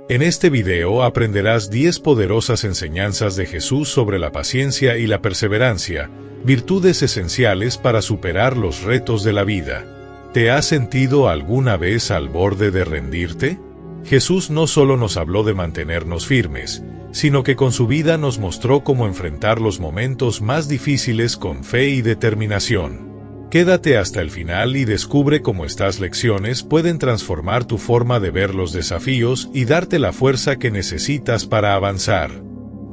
En este video aprenderás 10 poderosas enseñanzas de Jesús sobre la paciencia y la perseverancia, virtudes esenciales para superar los retos de la vida. ¿Te has sentido alguna vez al borde de rendirte? Jesús no solo nos habló de mantenernos firmes, sino que con su vida nos mostró cómo enfrentar los momentos más difíciles con fe y determinación. Quédate hasta el final y descubre cómo estas lecciones pueden transformar tu forma de ver los desafíos y darte la fuerza que necesitas para avanzar.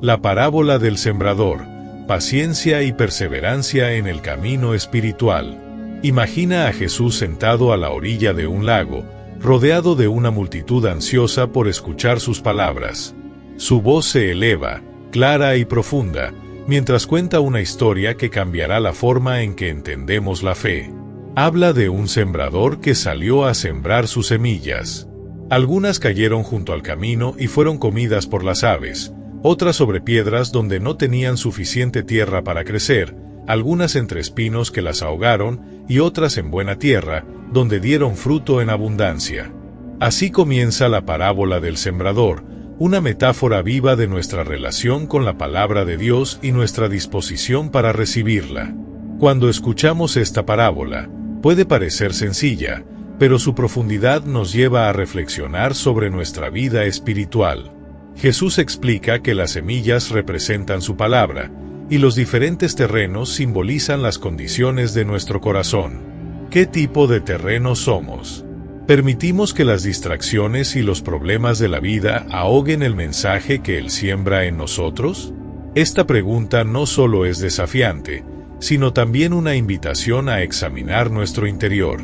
La parábola del sembrador, paciencia y perseverancia en el camino espiritual. Imagina a Jesús sentado a la orilla de un lago, rodeado de una multitud ansiosa por escuchar sus palabras. Su voz se eleva, clara y profunda, mientras cuenta una historia que cambiará la forma en que entendemos la fe. Habla de un sembrador que salió a sembrar sus semillas. Algunas cayeron junto al camino y fueron comidas por las aves, otras sobre piedras donde no tenían suficiente tierra para crecer, algunas entre espinos que las ahogaron y otras en buena tierra, donde dieron fruto en abundancia. Así comienza la parábola del sembrador, una metáfora viva de nuestra relación con la palabra de Dios y nuestra disposición para recibirla. Cuando escuchamos esta parábola, puede parecer sencilla, pero su profundidad nos lleva a reflexionar sobre nuestra vida espiritual. Jesús explica que las semillas representan su palabra, y los diferentes terrenos simbolizan las condiciones de nuestro corazón. ¿Qué tipo de terreno somos? ¿Permitimos que las distracciones y los problemas de la vida ahoguen el mensaje que Él siembra en nosotros? Esta pregunta no solo es desafiante, sino también una invitación a examinar nuestro interior.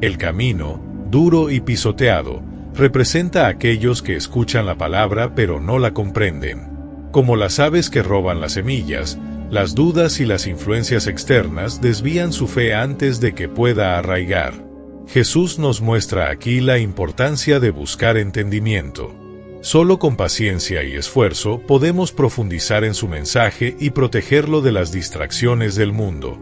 El camino, duro y pisoteado, representa a aquellos que escuchan la palabra pero no la comprenden. Como las aves que roban las semillas, las dudas y las influencias externas desvían su fe antes de que pueda arraigar. Jesús nos muestra aquí la importancia de buscar entendimiento. Solo con paciencia y esfuerzo podemos profundizar en su mensaje y protegerlo de las distracciones del mundo.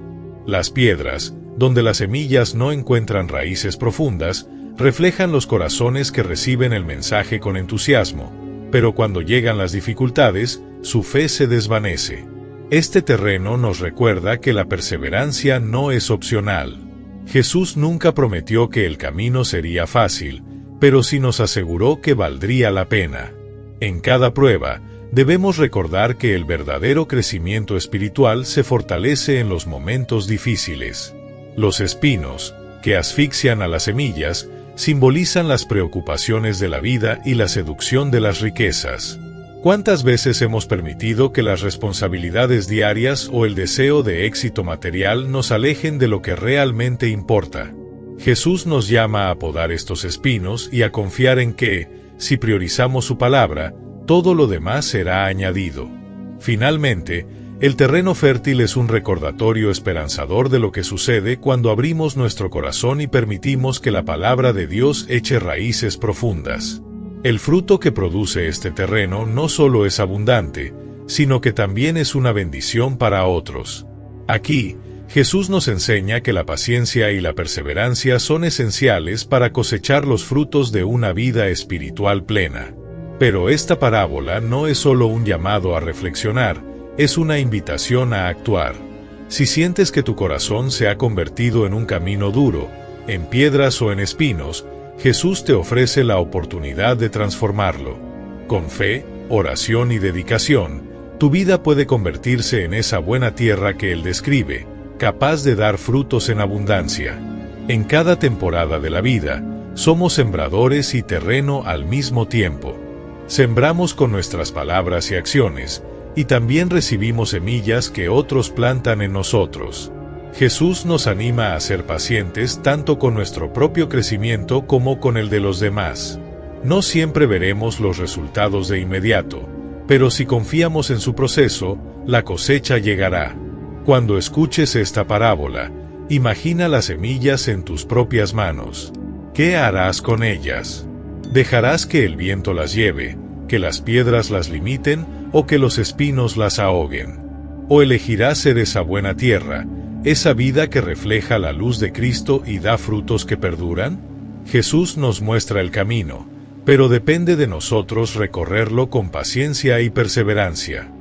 Las piedras, donde las semillas no encuentran raíces profundas, reflejan los corazones que reciben el mensaje con entusiasmo, pero cuando llegan las dificultades, su fe se desvanece. Este terreno nos recuerda que la perseverancia no es opcional. Jesús nunca prometió que el camino sería fácil, pero sí nos aseguró que valdría la pena. En cada prueba, debemos recordar que el verdadero crecimiento espiritual se fortalece en los momentos difíciles. Los espinos, que asfixian a las semillas, simbolizan las preocupaciones de la vida y la seducción de las riquezas. ¿Cuántas veces hemos permitido que las responsabilidades diarias o el deseo de éxito material nos alejen de lo que realmente importa? Jesús nos llama a podar estos espinos y a confiar en que, si priorizamos su palabra, todo lo demás será añadido. Finalmente, el terreno fértil es un recordatorio esperanzador de lo que sucede cuando abrimos nuestro corazón y permitimos que la palabra de Dios eche raíces profundas. El fruto que produce este terreno no solo es abundante, sino que también es una bendición para otros. Aquí, Jesús nos enseña que la paciencia y la perseverancia son esenciales para cosechar los frutos de una vida espiritual plena. Pero esta parábola no es solo un llamado a reflexionar, es una invitación a actuar. Si sientes que tu corazón se ha convertido en un camino duro, en piedras o en espinos, Jesús te ofrece la oportunidad de transformarlo. Con fe, oración y dedicación, tu vida puede convertirse en esa buena tierra que Él describe, capaz de dar frutos en abundancia. En cada temporada de la vida, somos sembradores y terreno al mismo tiempo. Sembramos con nuestras palabras y acciones, y también recibimos semillas que otros plantan en nosotros. Jesús nos anima a ser pacientes tanto con nuestro propio crecimiento como con el de los demás. No siempre veremos los resultados de inmediato, pero si confiamos en su proceso, la cosecha llegará. Cuando escuches esta parábola, imagina las semillas en tus propias manos. ¿Qué harás con ellas? ¿Dejarás que el viento las lleve, que las piedras las limiten o que los espinos las ahoguen? ¿O elegirás ser esa buena tierra, esa vida que refleja la luz de Cristo y da frutos que perduran? Jesús nos muestra el camino, pero depende de nosotros recorrerlo con paciencia y perseverancia.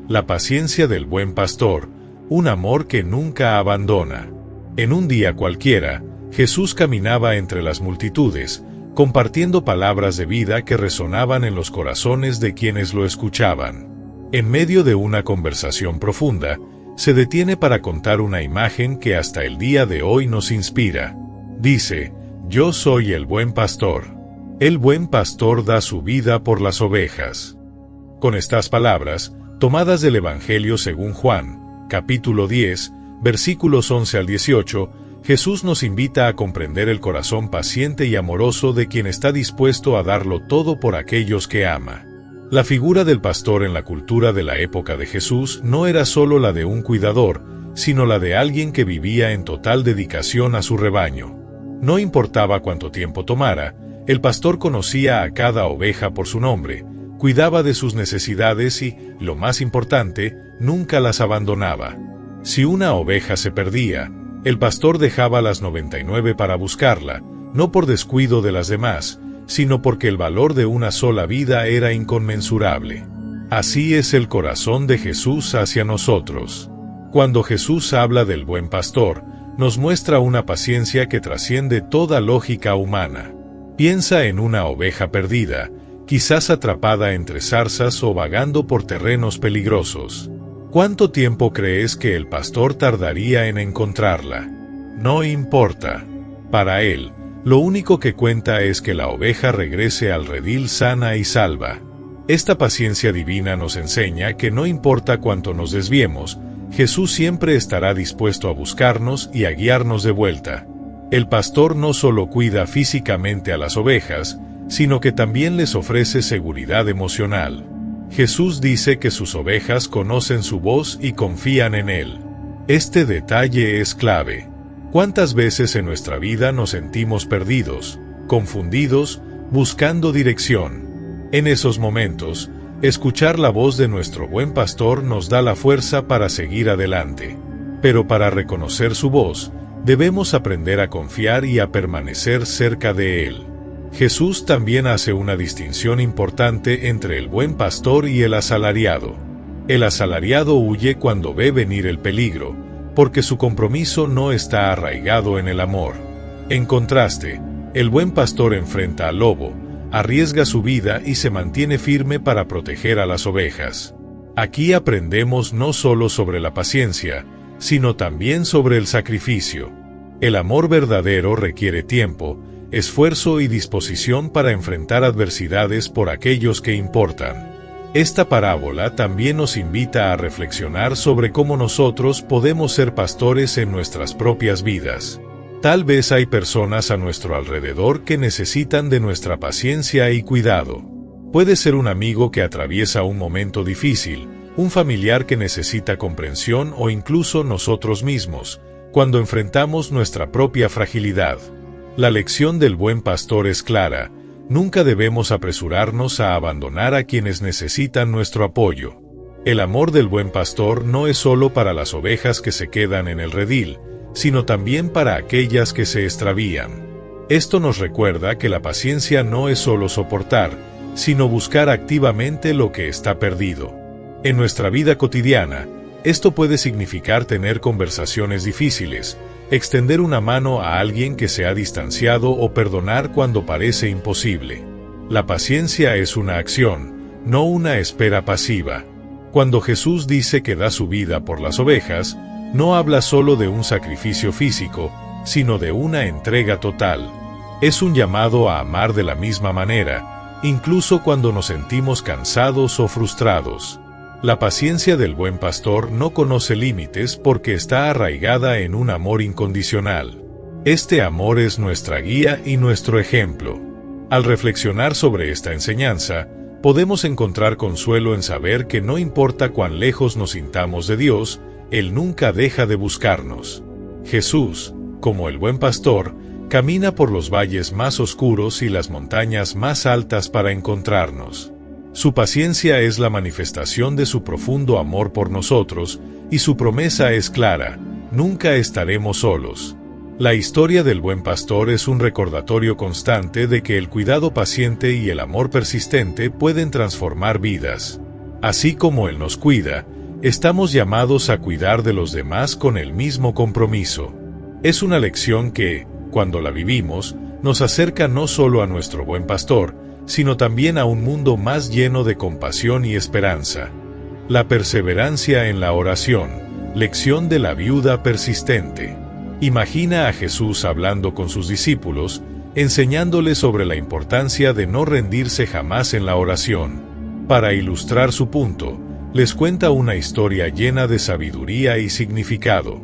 La paciencia del buen pastor, un amor que nunca abandona. En un día cualquiera, Jesús caminaba entre las multitudes, compartiendo palabras de vida que resonaban en los corazones de quienes lo escuchaban. En medio de una conversación profunda, se detiene para contar una imagen que hasta el día de hoy nos inspira. Dice: «Yo soy el buen pastor. El buen pastor da su vida por las ovejas». Con estas palabras, tomadas del Evangelio según Juan, capítulo 10, versículos 11 al 18, Jesús nos invita a comprender el corazón paciente y amoroso de quien está dispuesto a darlo todo por aquellos que ama. La figura del pastor en la cultura de la época de Jesús no era solo la de un cuidador, sino la de alguien que vivía en total dedicación a su rebaño. No importaba cuánto tiempo tomara, el pastor conocía a cada oveja por su nombre, cuidaba de sus necesidades y, lo más importante, nunca las abandonaba. Si una oveja se perdía, el pastor dejaba las 99 para buscarla, no por descuido de las demás, sino porque el valor de una sola vida era inconmensurable. Así es el corazón de Jesús hacia nosotros. Cuando Jesús habla del buen pastor, nos muestra una paciencia que trasciende toda lógica humana. Piensa en una oveja perdida, quizás atrapada entre zarzas o vagando por terrenos peligrosos. ¿Cuánto tiempo crees que el pastor tardaría en encontrarla? No importa. Para él, lo único que cuenta es que la oveja regrese al redil sana y salva. Esta paciencia divina nos enseña que no importa cuánto nos desviemos, Jesús siempre estará dispuesto a buscarnos y a guiarnos de vuelta. El pastor no solo cuida físicamente a las ovejas, sino que también les ofrece seguridad emocional. Jesús dice que sus ovejas conocen su voz y confían en él. Este detalle es clave. ¿Cuántas veces en nuestra vida nos sentimos perdidos, confundidos, buscando dirección? En esos momentos, escuchar la voz de nuestro buen pastor nos da la fuerza para seguir adelante. Pero para reconocer su voz, debemos aprender a confiar y a permanecer cerca de él. Jesús también hace una distinción importante entre el buen pastor y el asalariado. El asalariado huye cuando ve venir el peligro, porque su compromiso no está arraigado en el amor. En contraste, el buen pastor enfrenta al lobo, arriesga su vida y se mantiene firme para proteger a las ovejas. Aquí aprendemos no solo sobre la paciencia, sino también sobre el sacrificio. El amor verdadero requiere tiempo, esfuerzo y disposición para enfrentar adversidades por aquellos que importan. Esta parábola también nos invita a reflexionar sobre cómo nosotros podemos ser pastores en nuestras propias vidas. Tal vez hay personas a nuestro alrededor que necesitan de nuestra paciencia y cuidado. Puede ser un amigo que atraviesa un momento difícil, un familiar que necesita comprensión o incluso nosotros mismos, cuando enfrentamos nuestra propia fragilidad. La lección del buen pastor es clara: nunca debemos apresurarnos a abandonar a quienes necesitan nuestro apoyo. El amor del buen pastor no es solo para las ovejas que se quedan en el redil, sino también para aquellas que se extravían. Esto nos recuerda que la paciencia no es solo soportar, sino buscar activamente lo que está perdido. En nuestra vida cotidiana, esto puede significar tener conversaciones difíciles, extender una mano a alguien que se ha distanciado o perdonar cuando parece imposible. La paciencia es una acción, no una espera pasiva. Cuando Jesús dice que da su vida por las ovejas, no habla solo de un sacrificio físico, sino de una entrega total. Es un llamado a amar de la misma manera, incluso cuando nos sentimos cansados o frustrados. La paciencia del buen pastor no conoce límites porque está arraigada en un amor incondicional. Este amor es nuestra guía y nuestro ejemplo. Al reflexionar sobre esta enseñanza, podemos encontrar consuelo en saber que no importa cuán lejos nos sintamos de Dios, Él nunca deja de buscarnos. Jesús, como el buen pastor, camina por los valles más oscuros y las montañas más altas para encontrarnos. Su paciencia es la manifestación de su profundo amor por nosotros, y su promesa es clara: nunca estaremos solos. La historia del buen pastor es un recordatorio constante de que el cuidado paciente y el amor persistente pueden transformar vidas. Así como Él nos cuida, estamos llamados a cuidar de los demás con el mismo compromiso. Es una lección que, cuando la vivimos, nos acerca no solo a nuestro buen pastor, sino también a un mundo más lleno de compasión y esperanza. La perseverancia en la oración, lección de la viuda persistente. Imagina a Jesús hablando con sus discípulos, enseñándoles sobre la importancia de no rendirse jamás en la oración. Para ilustrar su punto, les cuenta una historia llena de sabiduría y significado.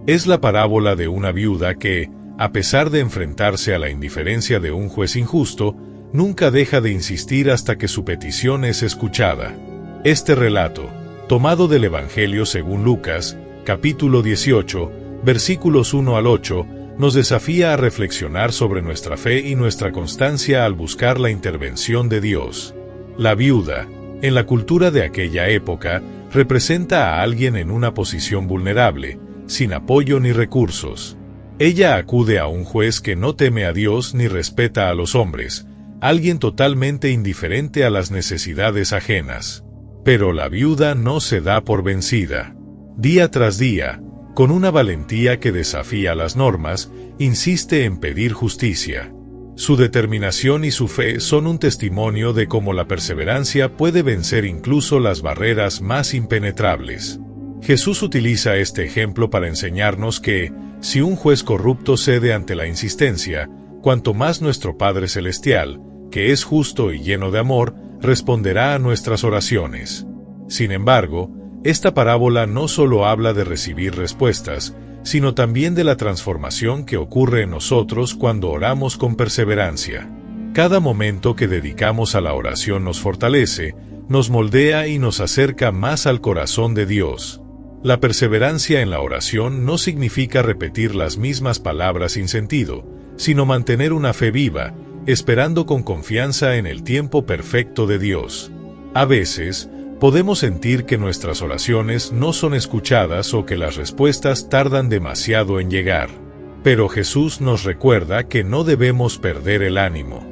Es la parábola de una viuda que, a pesar de enfrentarse a la indiferencia de un juez injusto, nunca deja de insistir hasta que su petición es escuchada. Este relato, tomado del Evangelio según Lucas, capítulo 18, versículos 1 al 8, nos desafía a reflexionar sobre nuestra fe y nuestra constancia al buscar la intervención de Dios. La viuda, en la cultura de aquella época, representa a alguien en una posición vulnerable, sin apoyo ni recursos. Ella acude a un juez que no teme a Dios ni respeta a los hombres, alguien totalmente indiferente a las necesidades ajenas. Pero la viuda no se da por vencida. Día tras día, con una valentía que desafía las normas, insiste en pedir justicia. Su determinación y su fe son un testimonio de cómo la perseverancia puede vencer incluso las barreras más impenetrables. Jesús utiliza este ejemplo para enseñarnos que, si un juez corrupto cede ante la insistencia, cuanto más nuestro Padre Celestial, que es justo y lleno de amor, responderá a nuestras oraciones. Sin embargo, esta parábola no solo habla de recibir respuestas, sino también de la transformación que ocurre en nosotros cuando oramos con perseverancia. Cada momento que dedicamos a la oración nos fortalece, nos moldea y nos acerca más al corazón de Dios. La perseverancia en la oración no significa repetir las mismas palabras sin sentido, sino mantener una fe viva, esperando con confianza en el tiempo perfecto de Dios. A veces, podemos sentir que nuestras oraciones no son escuchadas o que las respuestas tardan demasiado en llegar. Pero Jesús nos recuerda que no debemos perder el ánimo.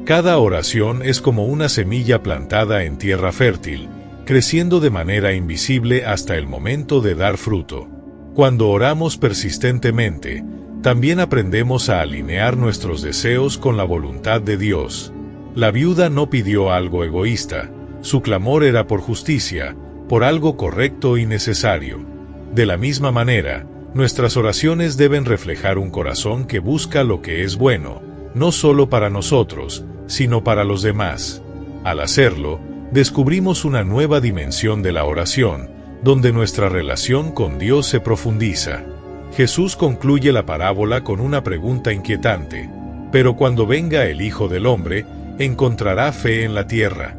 Cada oración es como una semilla plantada en tierra fértil, creciendo de manera invisible hasta el momento de dar fruto. Cuando oramos persistentemente, también aprendemos a alinear nuestros deseos con la voluntad de Dios. La viuda no pidió algo egoísta, su clamor era por justicia, por algo correcto y necesario. De la misma manera, nuestras oraciones deben reflejar un corazón que busca lo que es bueno, no solo para nosotros, sino para los demás. Al hacerlo, descubrimos una nueva dimensión de la oración, donde nuestra relación con Dios se profundiza. Jesús concluye la parábola con una pregunta inquietante: «Pero cuando venga el Hijo del Hombre, ¿encontrará fe en la tierra?».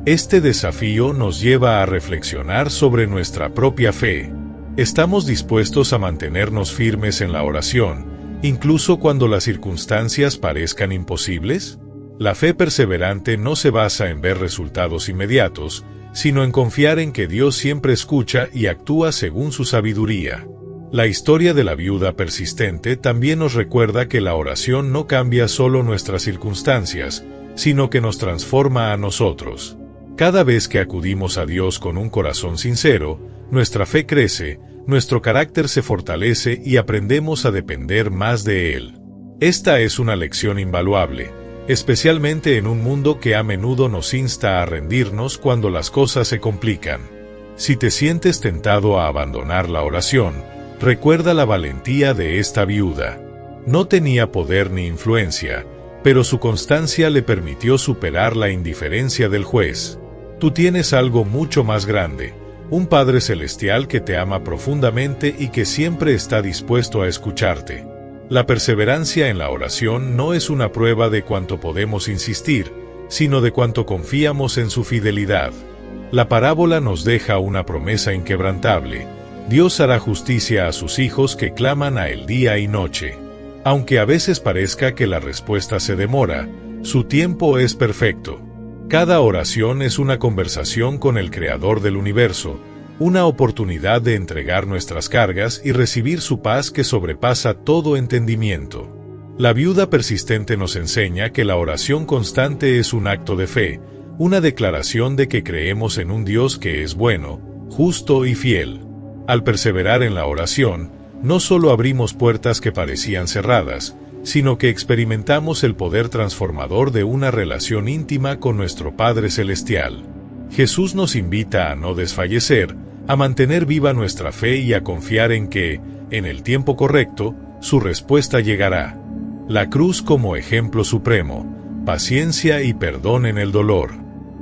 Este desafío nos lleva a reflexionar sobre nuestra propia fe. ¿Estamos dispuestos a mantenernos firmes en la oración, incluso cuando las circunstancias parezcan imposibles? La fe perseverante no se basa en ver resultados inmediatos, sino en confiar en que Dios siempre escucha y actúa según su sabiduría. La historia de la viuda persistente también nos recuerda que la oración no cambia solo nuestras circunstancias, sino que nos transforma a nosotros. Cada vez que acudimos a Dios con un corazón sincero, nuestra fe crece, nuestro carácter se fortalece y aprendemos a depender más de Él. Esta es una lección invaluable, especialmente en un mundo que a menudo nos insta a rendirnos cuando las cosas se complican. Si te sientes tentado a abandonar la oración, recuerda la valentía de esta viuda. No tenía poder ni influencia, pero su constancia le permitió superar la indiferencia del juez. Tú tienes algo mucho más grande, un Padre Celestial que te ama profundamente y que siempre está dispuesto a escucharte. La perseverancia en la oración no es una prueba de cuánto podemos insistir, sino de cuánto confiamos en su fidelidad. La parábola nos deja una promesa inquebrantable: Dios hará justicia a sus hijos que claman a Él día y noche. Aunque a veces parezca que la respuesta se demora, su tiempo es perfecto. Cada oración es una conversación con el Creador del universo, una oportunidad de entregar nuestras cargas y recibir su paz que sobrepasa todo entendimiento. La viuda persistente nos enseña que la oración constante es un acto de fe, una declaración de que creemos en un Dios que es bueno, justo y fiel. Al perseverar en la oración, no solo abrimos puertas que parecían cerradas, sino que experimentamos el poder transformador de una relación íntima con nuestro Padre Celestial. Jesús nos invita a no desfallecer, a mantener viva nuestra fe y a confiar en que, en el tiempo correcto, su respuesta llegará. La cruz como ejemplo supremo, paciencia y perdón en el dolor.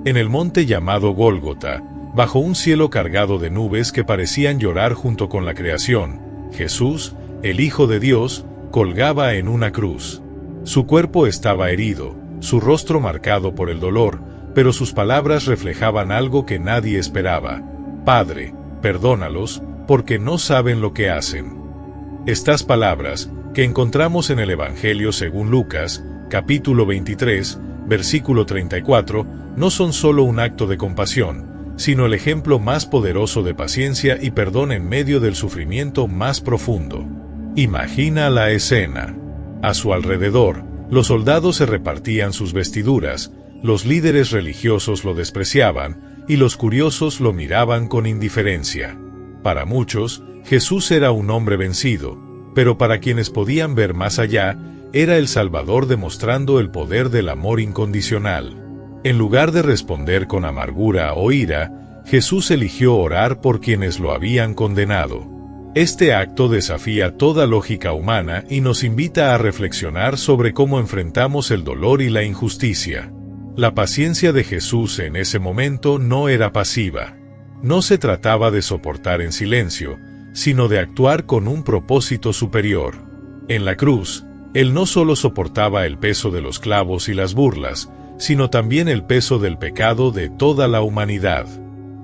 En el monte llamado Gólgota, bajo un cielo cargado de nubes que parecían llorar junto con la creación, Jesús, el Hijo de Dios, colgaba en una cruz. Su cuerpo estaba herido, su rostro marcado por el dolor, pero sus palabras reflejaban algo que nadie esperaba. Padre, perdónalos, porque no saben lo que hacen. Estas palabras, que encontramos en el Evangelio según Lucas, capítulo 23, versículo 34, no son solo un acto de compasión, sino el ejemplo más poderoso de paciencia y perdón en medio del sufrimiento más profundo. Imagina la escena. A su alrededor, los soldados se repartían sus vestiduras, los líderes religiosos lo despreciaban, y los curiosos lo miraban con indiferencia. Para muchos, Jesús era un hombre vencido, pero para quienes podían ver más allá, era el Salvador demostrando el poder del amor incondicional. En lugar de responder con amargura o ira, Jesús eligió orar por quienes lo habían condenado. Este acto desafía toda lógica humana y nos invita a reflexionar sobre cómo enfrentamos el dolor y la injusticia. La paciencia de Jesús en ese momento no era pasiva. No se trataba de soportar en silencio, sino de actuar con un propósito superior. En la cruz, Él no solo soportaba el peso de los clavos y las burlas, sino también el peso del pecado de toda la humanidad.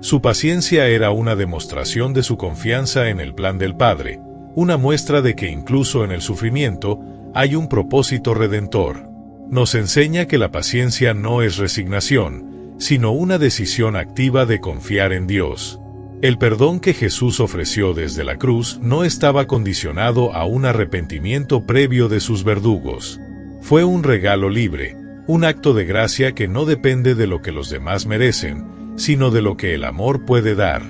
Su paciencia era una demostración de su confianza en el plan del Padre, una muestra de que incluso en el sufrimiento hay un propósito redentor. Nos enseña que la paciencia no es resignación, sino una decisión activa de confiar en Dios. El perdón que Jesús ofreció desde la cruz no estaba condicionado a un arrepentimiento previo de sus verdugos. Fue un regalo libre, un acto de gracia que no depende de lo que los demás merecen, sino de lo que el amor puede dar.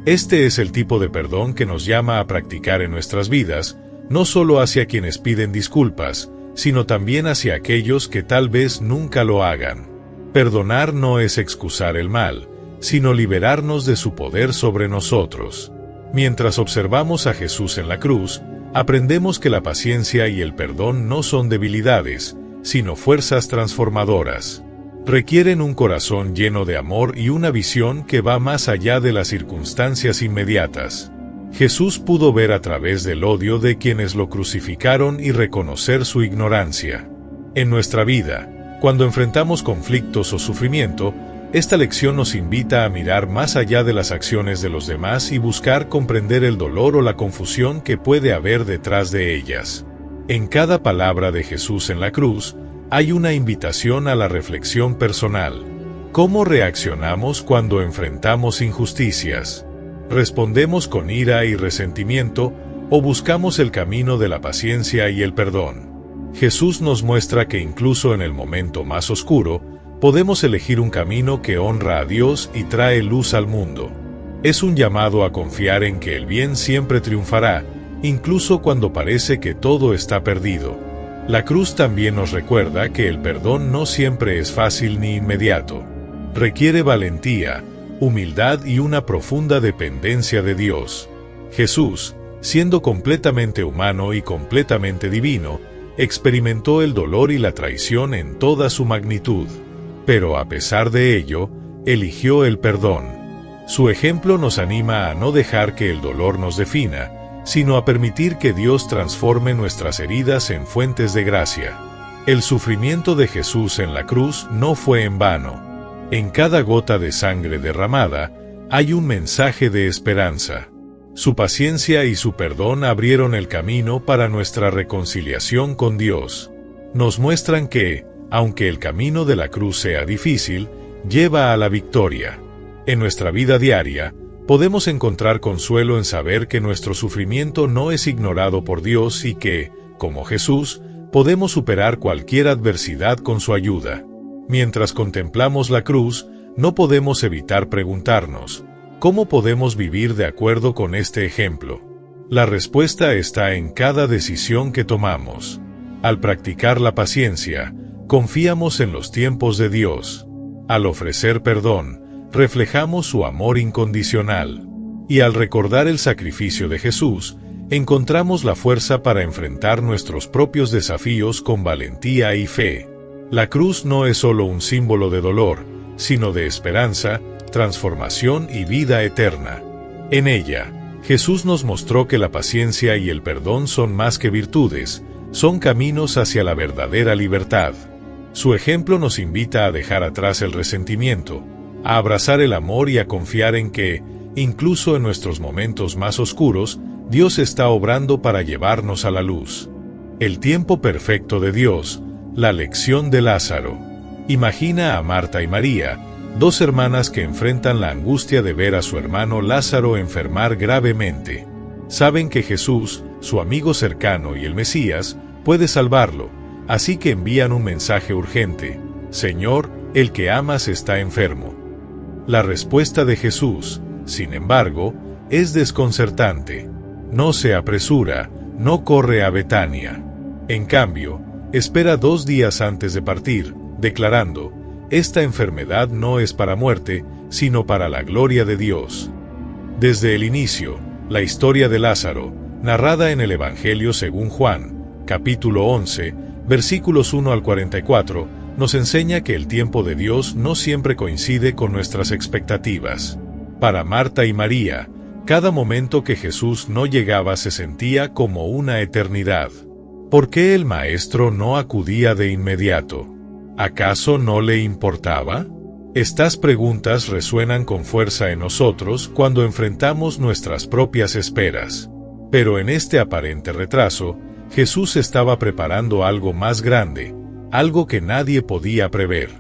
Este es el tipo de perdón que nos llama a practicar en nuestras vidas, no solo hacia quienes piden disculpas, sino también hacia aquellos que tal vez nunca lo hagan. Perdonar no es excusar el mal, sino liberarnos de su poder sobre nosotros. Mientras observamos a Jesús en la cruz, aprendemos que la paciencia y el perdón no son debilidades, sino fuerzas transformadoras. Requieren un corazón lleno de amor y una visión que va más allá de las circunstancias inmediatas. Jesús pudo ver a través del odio de quienes lo crucificaron y reconocer su ignorancia. En nuestra vida, cuando enfrentamos conflictos o sufrimiento, esta lección nos invita a mirar más allá de las acciones de los demás y buscar comprender el dolor o la confusión que puede haber detrás de ellas. En cada palabra de Jesús en la cruz, hay una invitación a la reflexión personal. ¿Cómo reaccionamos cuando enfrentamos injusticias? ¿Respondemos con ira y resentimiento o buscamos el camino de la paciencia y el perdón? Jesús nos muestra que incluso en el momento más oscuro, podemos elegir un camino que honra a Dios y trae luz al mundo. Es un llamado a confiar en que el bien siempre triunfará, incluso cuando parece que todo está perdido. La cruz también nos recuerda que el perdón no siempre es fácil ni inmediato. Requiere valentía, humildad y una profunda dependencia de Dios. Jesús, siendo completamente humano y completamente divino, experimentó el dolor y la traición en toda su magnitud. Pero a pesar de ello, eligió el perdón. Su ejemplo nos anima a no dejar que el dolor nos defina, sino a permitir que Dios transforme nuestras heridas en fuentes de gracia. El sufrimiento de Jesús en la cruz no fue en vano. En cada gota de sangre derramada, hay un mensaje de esperanza. Su paciencia y su perdón abrieron el camino para nuestra reconciliación con Dios. Nos muestran que, aunque el camino de la cruz sea difícil, lleva a la victoria. En nuestra vida diaria, Podemos encontrar consuelo en saber que nuestro sufrimiento no es ignorado por Dios y que, como Jesús, podemos superar cualquier adversidad con su ayuda. Mientras contemplamos la cruz, no podemos evitar preguntarnos, ¿cómo podemos vivir de acuerdo con este ejemplo? La respuesta está en cada decisión que tomamos. Al practicar la paciencia, confiamos en los tiempos de Dios. Al ofrecer perdón, reflejamos su amor incondicional. Y al recordar el sacrificio de Jesús, encontramos la fuerza para enfrentar nuestros propios desafíos con valentía y fe. La cruz no es solo un símbolo de dolor, sino de esperanza, transformación y vida eterna. En ella, Jesús nos mostró que la paciencia y el perdón son más que virtudes, son caminos hacia la verdadera libertad. Su ejemplo nos invita a dejar atrás el resentimiento, a abrazar el amor y a confiar en que, incluso en nuestros momentos más oscuros, Dios está obrando para llevarnos a la luz. El tiempo perfecto de Dios, la lección de Lázaro. Imagina a Marta y María, dos hermanas que enfrentan la angustia de ver a su hermano Lázaro enfermar gravemente. Saben que Jesús, su amigo cercano y el Mesías, puede salvarlo, así que envían un mensaje urgente: Señor, el que amas está enfermo. La respuesta de Jesús, sin embargo, es desconcertante. No se apresura, no corre a Betania. En cambio, espera 2 días antes de partir, declarando: esta enfermedad no es para muerte, sino para la gloria de Dios. Desde el inicio, la historia de Lázaro, narrada en el Evangelio según Juan, capítulo 11, versículos 1 al 44, nos enseña que el tiempo de Dios no siempre coincide con nuestras expectativas. Para Marta y María, cada momento que Jesús no llegaba se sentía como una eternidad. ¿Por qué el Maestro no acudía de inmediato? ¿Acaso no le importaba? Estas preguntas resuenan con fuerza en nosotros cuando enfrentamos nuestras propias esperas. Pero en este aparente retraso, Jesús estaba preparando algo más grande, algo que nadie podía prever.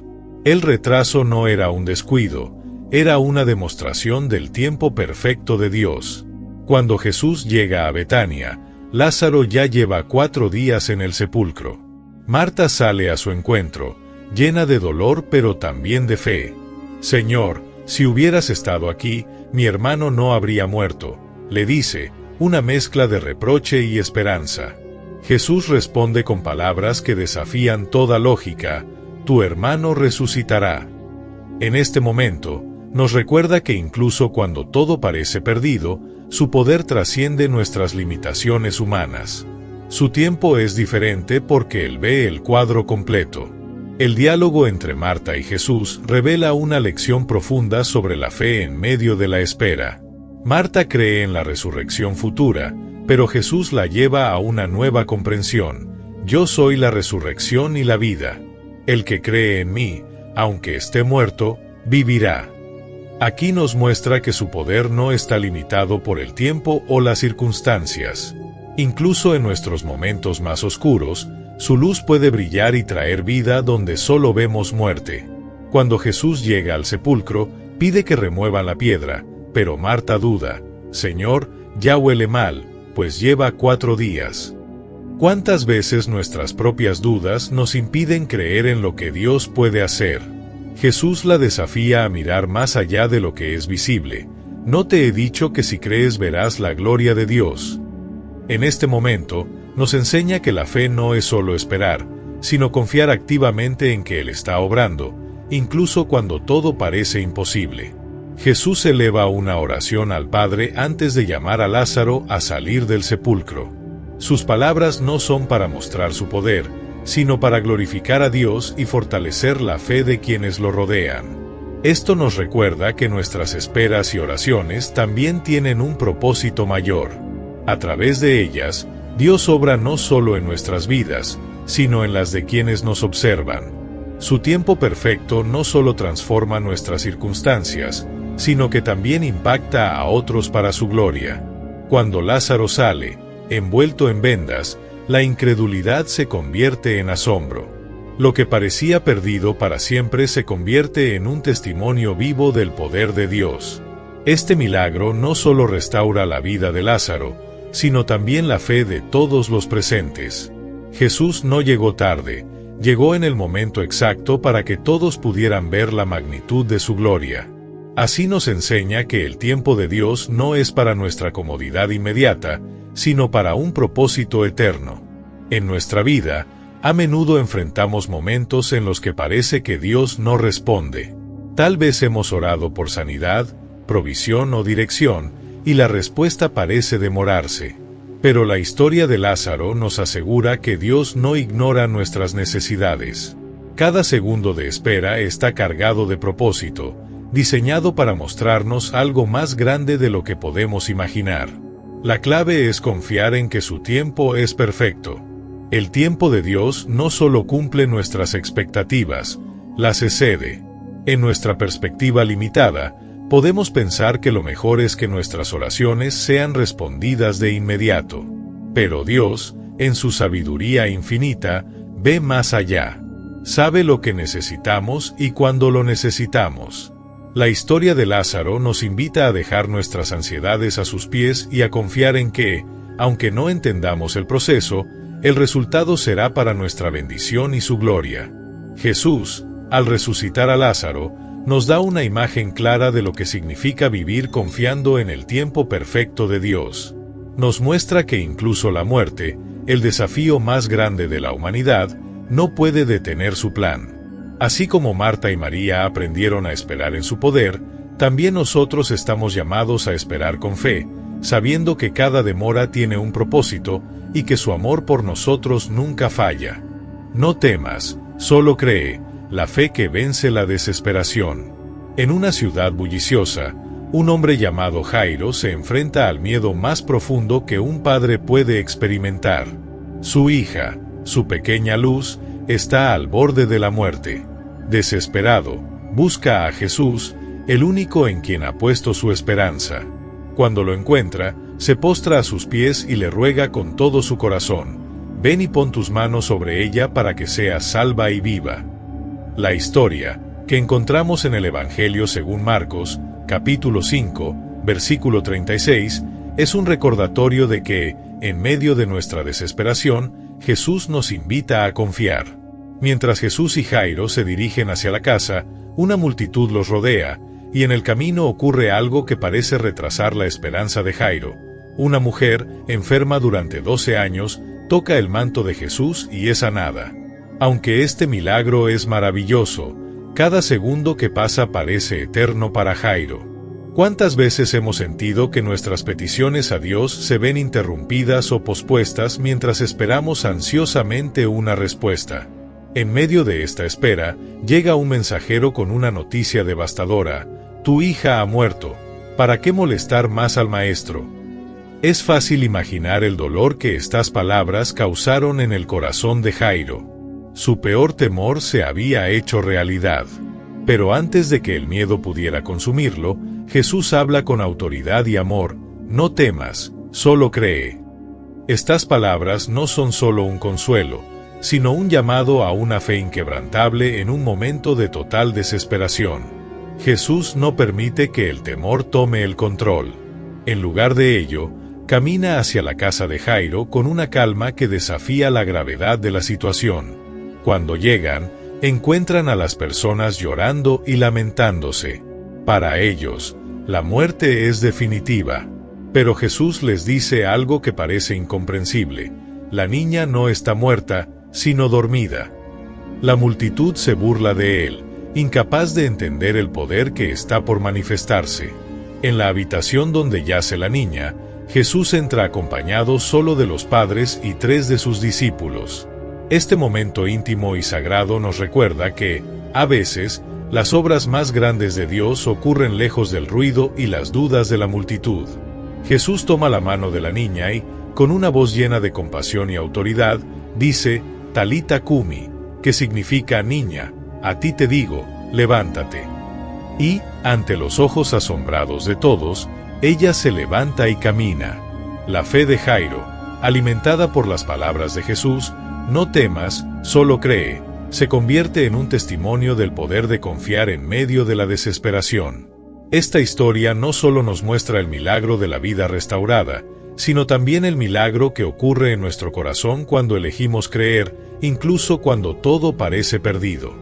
El retraso no era un descuido, era una demostración del tiempo perfecto de Dios. Cuando Jesús llega a Betania, Lázaro ya lleva 4 días en el sepulcro. Marta sale a su encuentro, llena de dolor pero también de fe. Señor, si hubieras estado aquí, mi hermano no habría muerto, le dice, una mezcla de reproche y esperanza. Jesús responde con palabras que desafían toda lógica: tu hermano resucitará. En este momento, nos recuerda que incluso cuando todo parece perdido, su poder trasciende nuestras limitaciones humanas. Su tiempo es diferente porque Él ve el cuadro completo. El diálogo entre Marta y Jesús revela una lección profunda sobre la fe en medio de la espera. Marta cree en la resurrección futura, pero Jesús la lleva a una nueva comprensión: yo soy la resurrección y la vida. El que cree en mí, aunque esté muerto, vivirá. Aquí nos muestra que su poder no está limitado por el tiempo o las circunstancias. Incluso en nuestros momentos más oscuros, su luz puede brillar y traer vida donde solo vemos muerte. Cuando Jesús llega al sepulcro, pide que remuevan la piedra, pero Marta duda: Señor, ya huele mal, pues lleva 4 días. ¿Cuántas veces nuestras propias dudas nos impiden creer en lo que Dios puede hacer? Jesús la desafía a mirar más allá de lo que es visible. ¿No te he dicho que si crees verás la gloria de Dios? En este momento, nos enseña que la fe no es solo esperar, sino confiar activamente en que Él está obrando, incluso cuando todo parece imposible. Jesús eleva una oración al Padre antes de llamar a Lázaro a salir del sepulcro. Sus palabras no son para mostrar su poder, sino para glorificar a Dios y fortalecer la fe de quienes lo rodean. Esto nos recuerda que nuestras esperas y oraciones también tienen un propósito mayor. A través de ellas, Dios obra no solo en nuestras vidas, sino en las de quienes nos observan. Su tiempo perfecto no solo transforma nuestras circunstancias, sino que también impacta a otros para su gloria. Cuando Lázaro sale, envuelto en vendas, la incredulidad se convierte en asombro. Lo que parecía perdido para siempre se convierte en un testimonio vivo del poder de Dios. Este milagro no solo restaura la vida de Lázaro, sino también la fe de todos los presentes. Jesús no llegó tarde, llegó en el momento exacto para que todos pudieran ver la magnitud de su gloria. Así nos enseña que el tiempo de Dios no es para nuestra comodidad inmediata, sino para un propósito eterno. En nuestra vida, a menudo enfrentamos momentos en los que parece que Dios no responde. Tal vez hemos orado por sanidad, provisión o dirección, y la respuesta parece demorarse. Pero la historia de Lázaro nos asegura que Dios no ignora nuestras necesidades. Cada segundo de espera está cargado de propósito, diseñado para mostrarnos algo más grande de lo que podemos imaginar. La clave es confiar en que su tiempo es perfecto. El tiempo de Dios no solo cumple nuestras expectativas, las excede. En nuestra perspectiva limitada, podemos pensar que lo mejor es que nuestras oraciones sean respondidas de inmediato. Pero Dios, en su sabiduría infinita, ve más allá. Sabe lo que necesitamos y cuándo lo necesitamos. La historia de Lázaro nos invita a dejar nuestras ansiedades a sus pies y a confiar en que, aunque no entendamos el proceso, el resultado será para nuestra bendición y su gloria. Jesús, al resucitar a Lázaro, nos da una imagen clara de lo que significa vivir confiando en el tiempo perfecto de Dios. Nos muestra que incluso la muerte, el desafío más grande de la humanidad, no puede detener su plan. Así como Marta y María aprendieron a esperar en su poder, también nosotros estamos llamados a esperar con fe, sabiendo que cada demora tiene un propósito y que su amor por nosotros nunca falla. No temas, solo cree, la fe que vence la desesperación. En una ciudad bulliciosa, un hombre llamado Jairo se enfrenta al miedo más profundo que un padre puede experimentar. Su hija, su pequeña luz, está al borde de la muerte. Desesperado, busca a Jesús, el único en quien ha puesto su esperanza. Cuando lo encuentra, se postra a sus pies y le ruega con todo su corazón: «Ven y pon tus manos sobre ella para que sea salva y viva». La historia, que encontramos en el Evangelio según Marcos, capítulo 5, versículo 36, es un recordatorio de que, en medio de nuestra desesperación, Jesús nos invita a confiar. Mientras Jesús y Jairo se dirigen hacia la casa, una multitud los rodea, y en el camino ocurre algo que parece retrasar la esperanza de Jairo. Una mujer, enferma durante 12 años, toca el manto de Jesús y es sanada. Aunque este milagro es maravilloso, cada segundo que pasa parece eterno para Jairo. ¿Cuántas veces hemos sentido que nuestras peticiones a Dios se ven interrumpidas o pospuestas mientras esperamos ansiosamente una respuesta? En medio de esta espera, llega un mensajero con una noticia devastadora: «Tu hija ha muerto. ¿Para qué molestar más al maestro?». Es fácil imaginar el dolor que estas palabras causaron en el corazón de Jairo. Su peor temor se había hecho realidad. Pero antes de que el miedo pudiera consumirlo, Jesús habla con autoridad y amor: «No temas, solo cree». Estas palabras no son solo un consuelo, sino un llamado a una fe inquebrantable en un momento de total desesperación. Jesús no permite que el temor tome el control. En lugar de ello, camina hacia la casa de Jairo con una calma que desafía la gravedad de la situación. Cuando llegan, encuentran a las personas llorando y lamentándose. Para ellos, la muerte es definitiva. Pero Jesús les dice algo que parece incomprensible: «La niña no está muerta, sino dormida». La multitud se burla de él, incapaz de entender el poder que está por manifestarse. En la habitación donde yace la niña, Jesús entra acompañado solo de los padres y 3 de sus discípulos. Este momento íntimo y sagrado nos recuerda que, a veces, las obras más grandes de Dios ocurren lejos del ruido y las dudas de la multitud. Jesús toma la mano de la niña y, con una voz llena de compasión y autoridad, dice: «Talita cumi», que significa: «Niña, a ti te digo, levántate». Y, ante los ojos asombrados de todos, ella se levanta y camina. La fe de Jairo, alimentada por las palabras de Jesús: «No temas, solo cree», se convierte en un testimonio del poder de confiar en medio de la desesperación. Esta historia no solo nos muestra el milagro de la vida restaurada, sino también el milagro que ocurre en nuestro corazón cuando elegimos creer, incluso cuando todo parece perdido.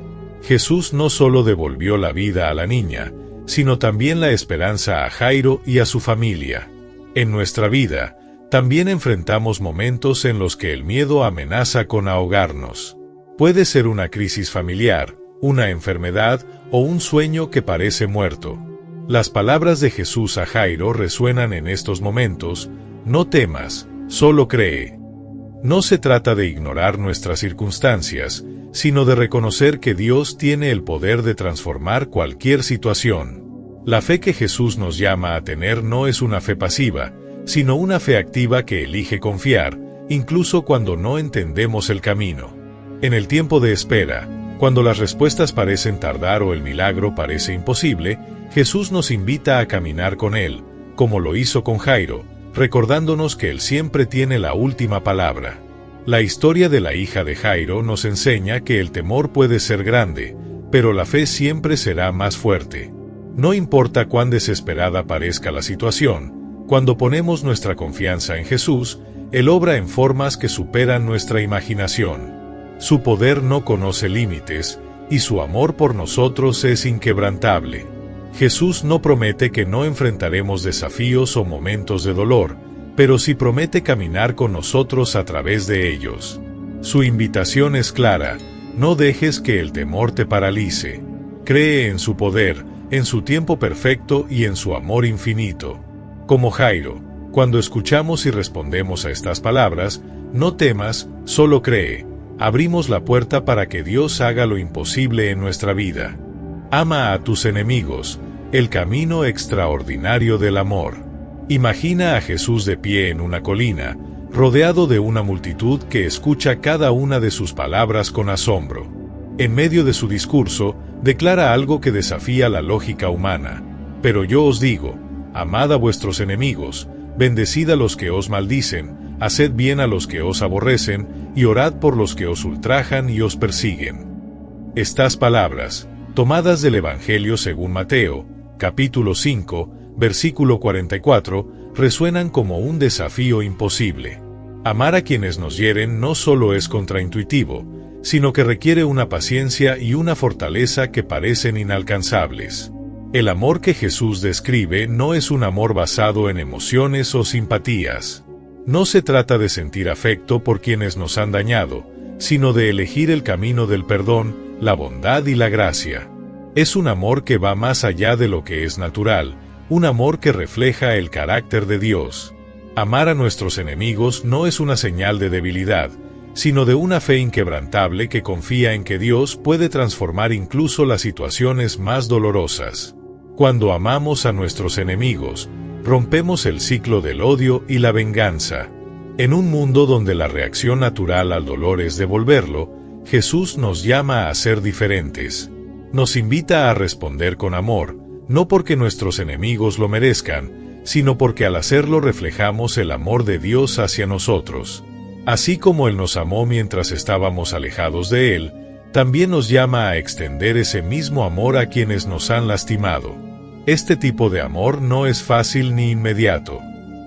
Jesús no solo devolvió la vida a la niña, sino también la esperanza a Jairo y a su familia. En nuestra vida, también enfrentamos momentos en los que el miedo amenaza con ahogarnos. Puede ser una crisis familiar, una enfermedad o un sueño que parece muerto. Las palabras de Jesús a Jairo resuenan en estos momentos: no temas, solo cree. No se trata de ignorar nuestras circunstancias, sino de reconocer que Dios tiene el poder de transformar cualquier situación. La fe que Jesús nos llama a tener no es una fe pasiva, sino una fe activa que elige confiar, incluso cuando no entendemos el camino. En el tiempo de espera, cuando las respuestas parecen tardar o el milagro parece imposible, Jesús nos invita a caminar con Él, como lo hizo con Jairo, recordándonos que Él siempre tiene la última palabra. La historia de la hija de Jairo nos enseña que el temor puede ser grande, pero la fe siempre será más fuerte. No importa cuán desesperada parezca la situación, cuando ponemos nuestra confianza en Jesús, Él obra en formas que superan nuestra imaginación. Su poder no conoce límites, y su amor por nosotros es inquebrantable. Jesús no promete que no enfrentaremos desafíos o momentos de dolor, pero sí promete caminar con nosotros a través de ellos. Su invitación es clara: no dejes que el temor te paralice. Cree en su poder, en su tiempo perfecto y en su amor infinito. Como Jairo, cuando escuchamos y respondemos a estas palabras, no temas, solo cree, abrimos la puerta para que Dios haga lo imposible en nuestra vida. Ama a tus enemigos, el camino extraordinario del amor. Imagina a Jesús de pie en una colina, rodeado de una multitud que escucha cada una de sus palabras con asombro. En medio de su discurso, declara algo que desafía la lógica humana: pero yo os digo, amad a vuestros enemigos, bendecid a los que os maldicen, haced bien a los que os aborrecen, y orad por los que os ultrajan y os persiguen. Estas palabras, tomadas del Evangelio según Mateo, capítulo 5, versículo 44, resuenan como un desafío imposible. Amar a quienes nos hieren no solo es contraintuitivo, sino que requiere una paciencia y una fortaleza que parecen inalcanzables. El amor que Jesús describe no es un amor basado en emociones o simpatías. No se trata de sentir afecto por quienes nos han dañado, sino de elegir el camino del perdón, la bondad y la gracia. Es un amor que va más allá de lo que es natural, un amor que refleja el carácter de Dios. Amar a nuestros enemigos no es una señal de debilidad, sino de una fe inquebrantable que confía en que Dios puede transformar incluso las situaciones más dolorosas. Cuando amamos a nuestros enemigos, rompemos el ciclo del odio y la venganza. En un mundo donde la reacción natural al dolor es devolverlo, Jesús nos llama a ser diferentes. Nos invita a responder con amor, no porque nuestros enemigos lo merezcan, sino porque al hacerlo reflejamos el amor de Dios hacia nosotros. Así como Él nos amó mientras estábamos alejados de Él, también nos llama a extender ese mismo amor a quienes nos han lastimado. Este tipo de amor no es fácil ni inmediato.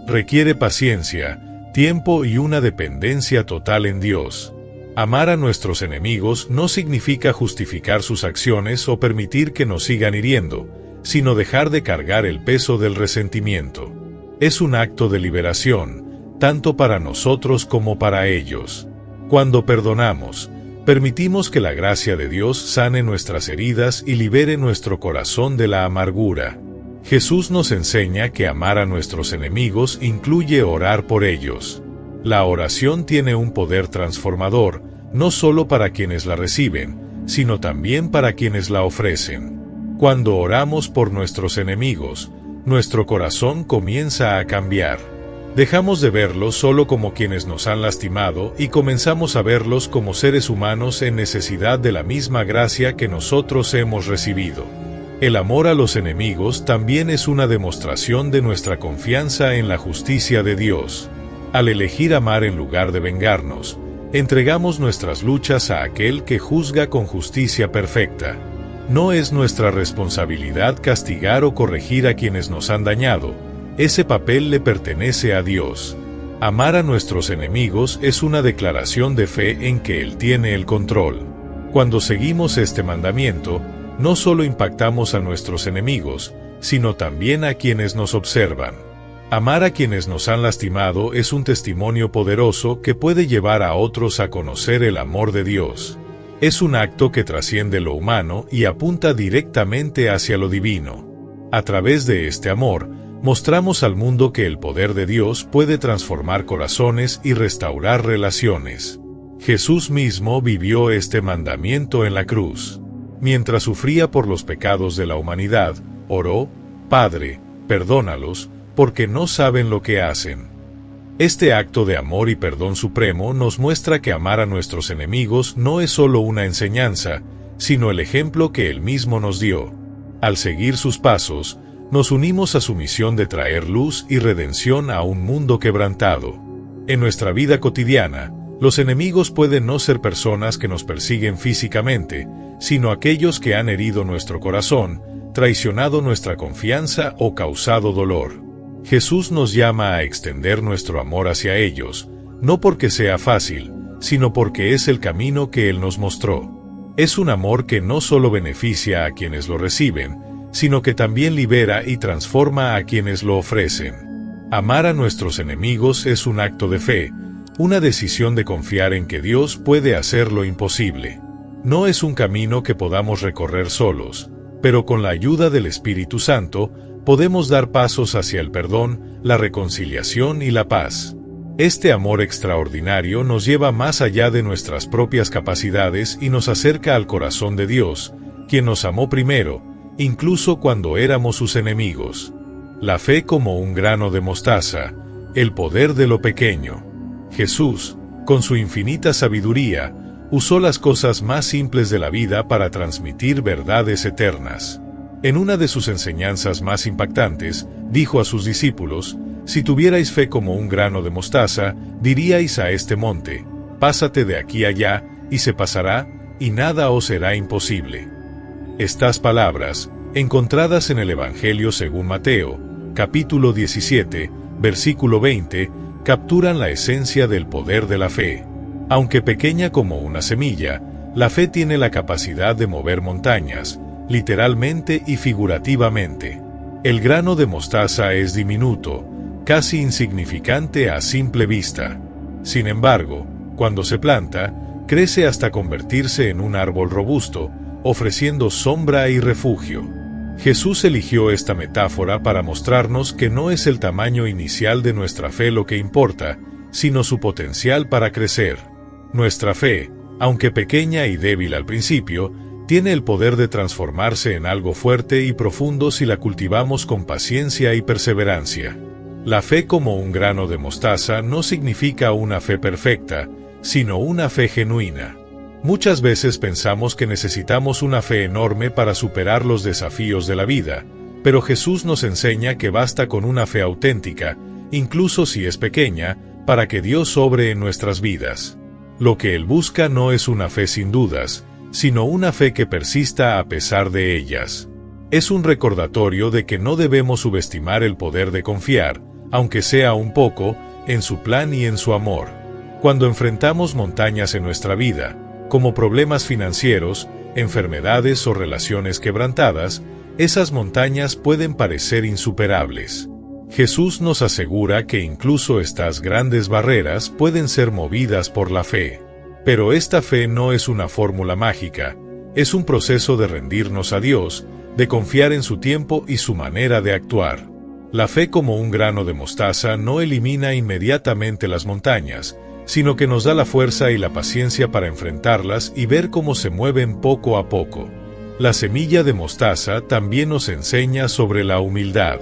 Requiere paciencia, tiempo y una dependencia total en Dios. Amar a nuestros enemigos no significa justificar sus acciones o permitir que nos sigan hiriendo, sino dejar de cargar el peso del resentimiento. Es un acto de liberación, tanto para nosotros como para ellos. Cuando perdonamos, permitimos que la gracia de Dios sane nuestras heridas y libere nuestro corazón de la amargura. Jesús nos enseña que amar a nuestros enemigos incluye orar por ellos. La oración tiene un poder transformador, no solo para quienes la reciben, sino también para quienes la ofrecen. Cuando oramos por nuestros enemigos, nuestro corazón comienza a cambiar. Dejamos de verlos solo como quienes nos han lastimado y comenzamos a verlos como seres humanos en necesidad de la misma gracia que nosotros hemos recibido. El amor a los enemigos también es una demostración de nuestra confianza en la justicia de Dios. Al elegir amar en lugar de vengarnos, entregamos nuestras luchas a aquel que juzga con justicia perfecta. No es nuestra responsabilidad castigar o corregir a quienes nos han dañado. Ese papel le pertenece a Dios. Amar a nuestros enemigos es una declaración de fe en que Él tiene el control. Cuando seguimos este mandamiento, no solo impactamos a nuestros enemigos, sino también a quienes nos observan. Amar a quienes nos han lastimado es un testimonio poderoso que puede llevar a otros a conocer el amor de Dios. Es un acto que trasciende lo humano y apunta directamente hacia lo divino. A través de este amor, mostramos al mundo que el poder de Dios puede transformar corazones y restaurar relaciones. Jesús mismo vivió este mandamiento en la cruz. Mientras sufría por los pecados de la humanidad, oró: Padre, perdónalos, porque no saben lo que hacen. Este acto de amor y perdón supremo nos muestra que amar a nuestros enemigos no es solo una enseñanza, sino el ejemplo que Él mismo nos dio. Al seguir sus pasos, nos unimos a su misión de traer luz y redención a un mundo quebrantado. En nuestra vida cotidiana, los enemigos pueden no ser personas que nos persiguen físicamente, sino aquellos que han herido nuestro corazón, traicionado nuestra confianza o causado dolor. Jesús nos llama a extender nuestro amor hacia ellos, no porque sea fácil, sino porque es el camino que Él nos mostró. Es un amor que no solo beneficia a quienes lo reciben, sino que también libera y transforma a quienes lo ofrecen. Amar a nuestros enemigos es un acto de fe, una decisión de confiar en que Dios puede hacer lo imposible. No es un camino que podamos recorrer solos, pero con la ayuda del Espíritu Santo, podemos dar pasos hacia el perdón, la reconciliación y la paz. Este amor extraordinario nos lleva más allá de nuestras propias capacidades y nos acerca al corazón de Dios, quien nos amó primero, incluso cuando éramos sus enemigos. La fe como un grano de mostaza, el poder de lo pequeño. Jesús, con su infinita sabiduría, usó las cosas más simples de la vida para transmitir verdades eternas. En una de sus enseñanzas más impactantes, dijo a sus discípulos: si tuvierais fe como un grano de mostaza, diríais a este monte: pásate de aquí allá, y se pasará, y nada os será imposible. Estas palabras, encontradas en el Evangelio según Mateo, capítulo 17, versículo 20, capturan la esencia del poder de la fe. Aunque pequeña como una semilla, la fe tiene la capacidad de mover montañas, literalmente y figurativamente. El grano de mostaza es diminuto, casi insignificante a simple vista. Sin embargo, cuando se planta, crece hasta convertirse en un árbol robusto, ofreciendo sombra y refugio. Jesús eligió esta metáfora para mostrarnos que no es el tamaño inicial de nuestra fe lo que importa, sino su potencial para crecer. Nuestra fe, aunque pequeña y débil al principio, tiene el poder de transformarse en algo fuerte y profundo si la cultivamos con paciencia y perseverancia. La fe como un grano de mostaza no significa una fe perfecta, sino una fe genuina. Muchas veces pensamos que necesitamos una fe enorme para superar los desafíos de la vida, pero Jesús nos enseña que basta con una fe auténtica, incluso si es pequeña, para que Dios obre en nuestras vidas. Lo que Él busca no es una fe sin dudas, sino una fe que persista a pesar de ellas. Es un recordatorio de que no debemos subestimar el poder de confiar, aunque sea un poco, en su plan y en su amor. Cuando enfrentamos montañas en nuestra vida, como problemas financieros, enfermedades o relaciones quebrantadas, esas montañas pueden parecer insuperables. Jesús nos asegura que incluso estas grandes barreras pueden ser movidas por la fe. Pero esta fe no es una fórmula mágica, es un proceso de rendirnos a Dios, de confiar en su tiempo y su manera de actuar. La fe como un grano de mostaza no elimina inmediatamente las montañas, sino que nos da la fuerza y la paciencia para enfrentarlas y ver cómo se mueven poco a poco. La semilla de mostaza también nos enseña sobre la humildad.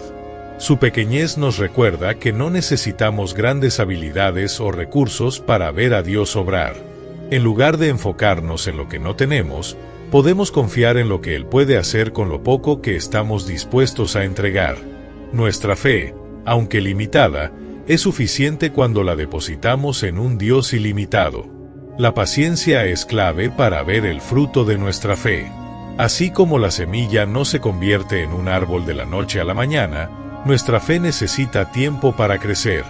Su pequeñez nos recuerda que no necesitamos grandes habilidades o recursos para ver a Dios obrar. En lugar de enfocarnos en lo que no tenemos, podemos confiar en lo que Él puede hacer con lo poco que estamos dispuestos a entregar. Nuestra fe, aunque limitada, es suficiente cuando la depositamos en un Dios ilimitado. La paciencia es clave para ver el fruto de nuestra fe. Así como la semilla no se convierte en un árbol de la noche a la mañana, nuestra fe necesita tiempo para crecer.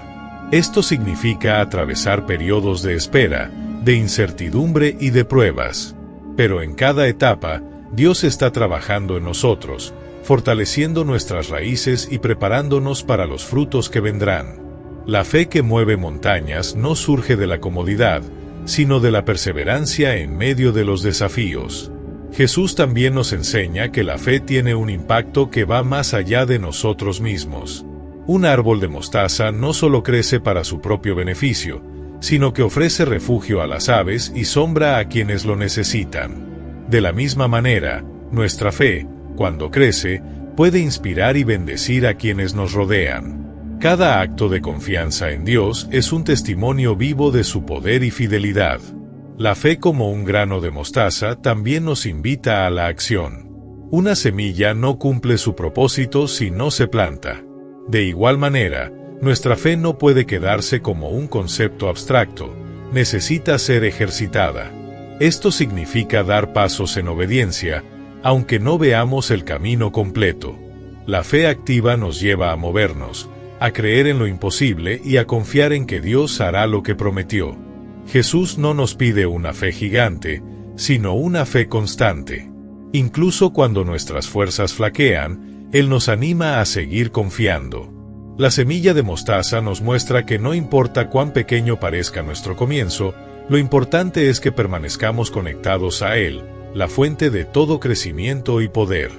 Esto significa atravesar periodos de espera, de incertidumbre y de pruebas. Pero en cada etapa, Dios está trabajando en nosotros, fortaleciendo nuestras raíces y preparándonos para los frutos que vendrán. La fe que mueve montañas no surge de la comodidad, sino de la perseverancia en medio de los desafíos. Jesús también nos enseña que la fe tiene un impacto que va más allá de nosotros mismos. Un árbol de mostaza no solo crece para su propio beneficio, sino que ofrece refugio a las aves y sombra a quienes lo necesitan. De la misma manera, nuestra fe, cuando crece, puede inspirar y bendecir a quienes nos rodean. Cada acto de confianza en Dios es un testimonio vivo de su poder y fidelidad. La fe como un grano de mostaza también nos invita a la acción. Una semilla no cumple su propósito si no se planta. De igual manera, nuestra fe no puede quedarse como un concepto abstracto, necesita ser ejercitada. Esto significa dar pasos en obediencia, aunque no veamos el camino completo. La fe activa nos lleva a movernos, a creer en lo imposible y a confiar en que Dios hará lo que prometió. Jesús no nos pide una fe gigante, sino una fe constante. Incluso cuando nuestras fuerzas flaquean, Él nos anima a seguir confiando. La semilla de mostaza nos muestra que no importa cuán pequeño parezca nuestro comienzo, lo importante es que permanezcamos conectados a Él, la fuente de todo crecimiento y poder.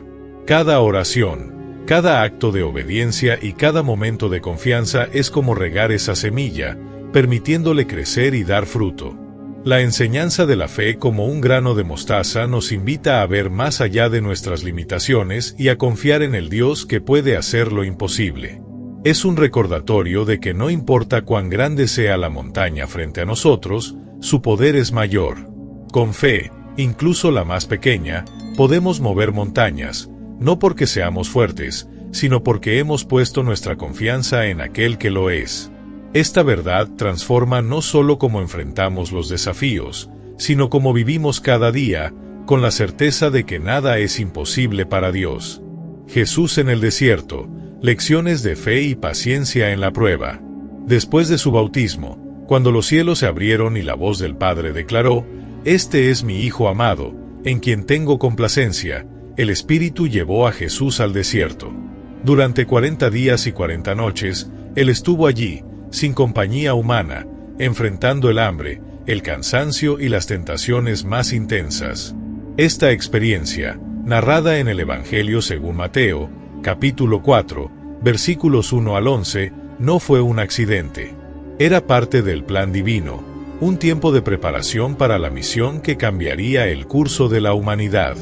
Cada oración, cada acto de obediencia y cada momento de confianza es como regar esa semilla, permitiéndole crecer y dar fruto. La enseñanza de la fe como un grano de mostaza nos invita a ver más allá de nuestras limitaciones y a confiar en el Dios que puede hacer lo imposible. Es un recordatorio de que no importa cuán grande sea la montaña frente a nosotros, su poder es mayor. Con fe, incluso la más pequeña, podemos mover montañas, no porque seamos fuertes, sino porque hemos puesto nuestra confianza en aquel que lo es. Esta verdad transforma no solo cómo enfrentamos los desafíos, sino cómo vivimos cada día, con la certeza de que nada es imposible para Dios. Jesús en el desierto, lecciones de fe y paciencia en la prueba. Después de su bautismo, cuando los cielos se abrieron y la voz del Padre declaró, «Este es mi Hijo amado, en quien tengo complacencia», el Espíritu llevó a Jesús al desierto. Durante 40 días y 40 noches, Él estuvo allí, sin compañía humana, enfrentando el hambre, el cansancio y las tentaciones más intensas. Esta experiencia, narrada en el Evangelio según Mateo, capítulo 4, versículos 1 al 11, no fue un accidente. Era parte del plan divino, un tiempo de preparación para la misión que cambiaría el curso de la humanidad.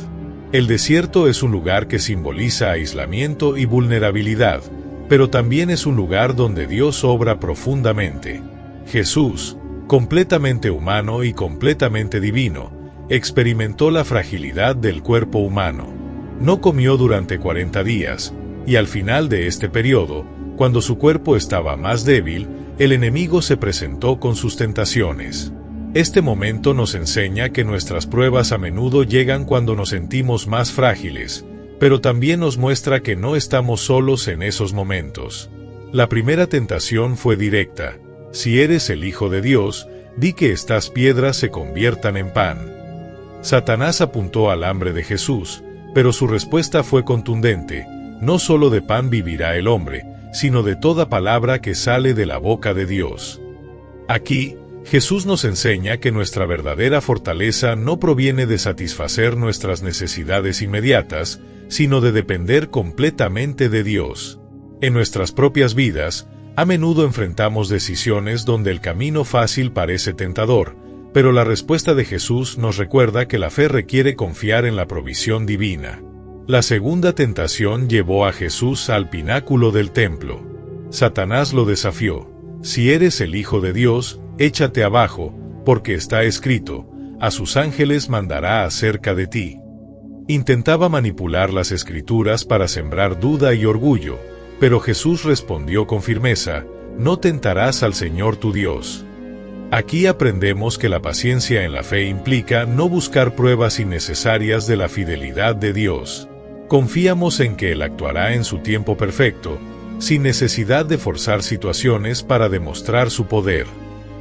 El desierto es un lugar que simboliza aislamiento y vulnerabilidad, pero también es un lugar donde Dios obra profundamente. Jesús, completamente humano y completamente divino, experimentó la fragilidad del cuerpo humano. No comió durante 40 días, y al final de este periodo, cuando su cuerpo estaba más débil, el enemigo se presentó con sus tentaciones. Este momento nos enseña que nuestras pruebas a menudo llegan cuando nos sentimos más frágiles, pero también nos muestra que no estamos solos en esos momentos. La primera tentación fue directa: si eres el Hijo de Dios, di que estas piedras se conviertan en pan. Satanás apuntó al hambre de Jesús, pero su respuesta fue contundente: no solo de pan vivirá el hombre, sino de toda palabra que sale de la boca de Dios. Aquí, Jesús nos enseña que nuestra verdadera fortaleza no proviene de satisfacer nuestras necesidades inmediatas, sino de depender completamente de Dios. En nuestras propias vidas, a menudo enfrentamos decisiones donde el camino fácil parece tentador, pero la respuesta de Jesús nos recuerda que la fe requiere confiar en la provisión divina. La segunda tentación llevó a Jesús al pináculo del templo. Satanás lo desafió: si eres el Hijo de Dios, échate abajo, porque está escrito, a sus ángeles mandará acerca de ti. Intentaba manipular las Escrituras para sembrar duda y orgullo, pero Jesús respondió con firmeza: no tentarás al Señor tu Dios. Aquí aprendemos que la paciencia en la fe implica no buscar pruebas innecesarias de la fidelidad de Dios. Confiamos en que Él actuará en su tiempo perfecto, sin necesidad de forzar situaciones para demostrar su poder.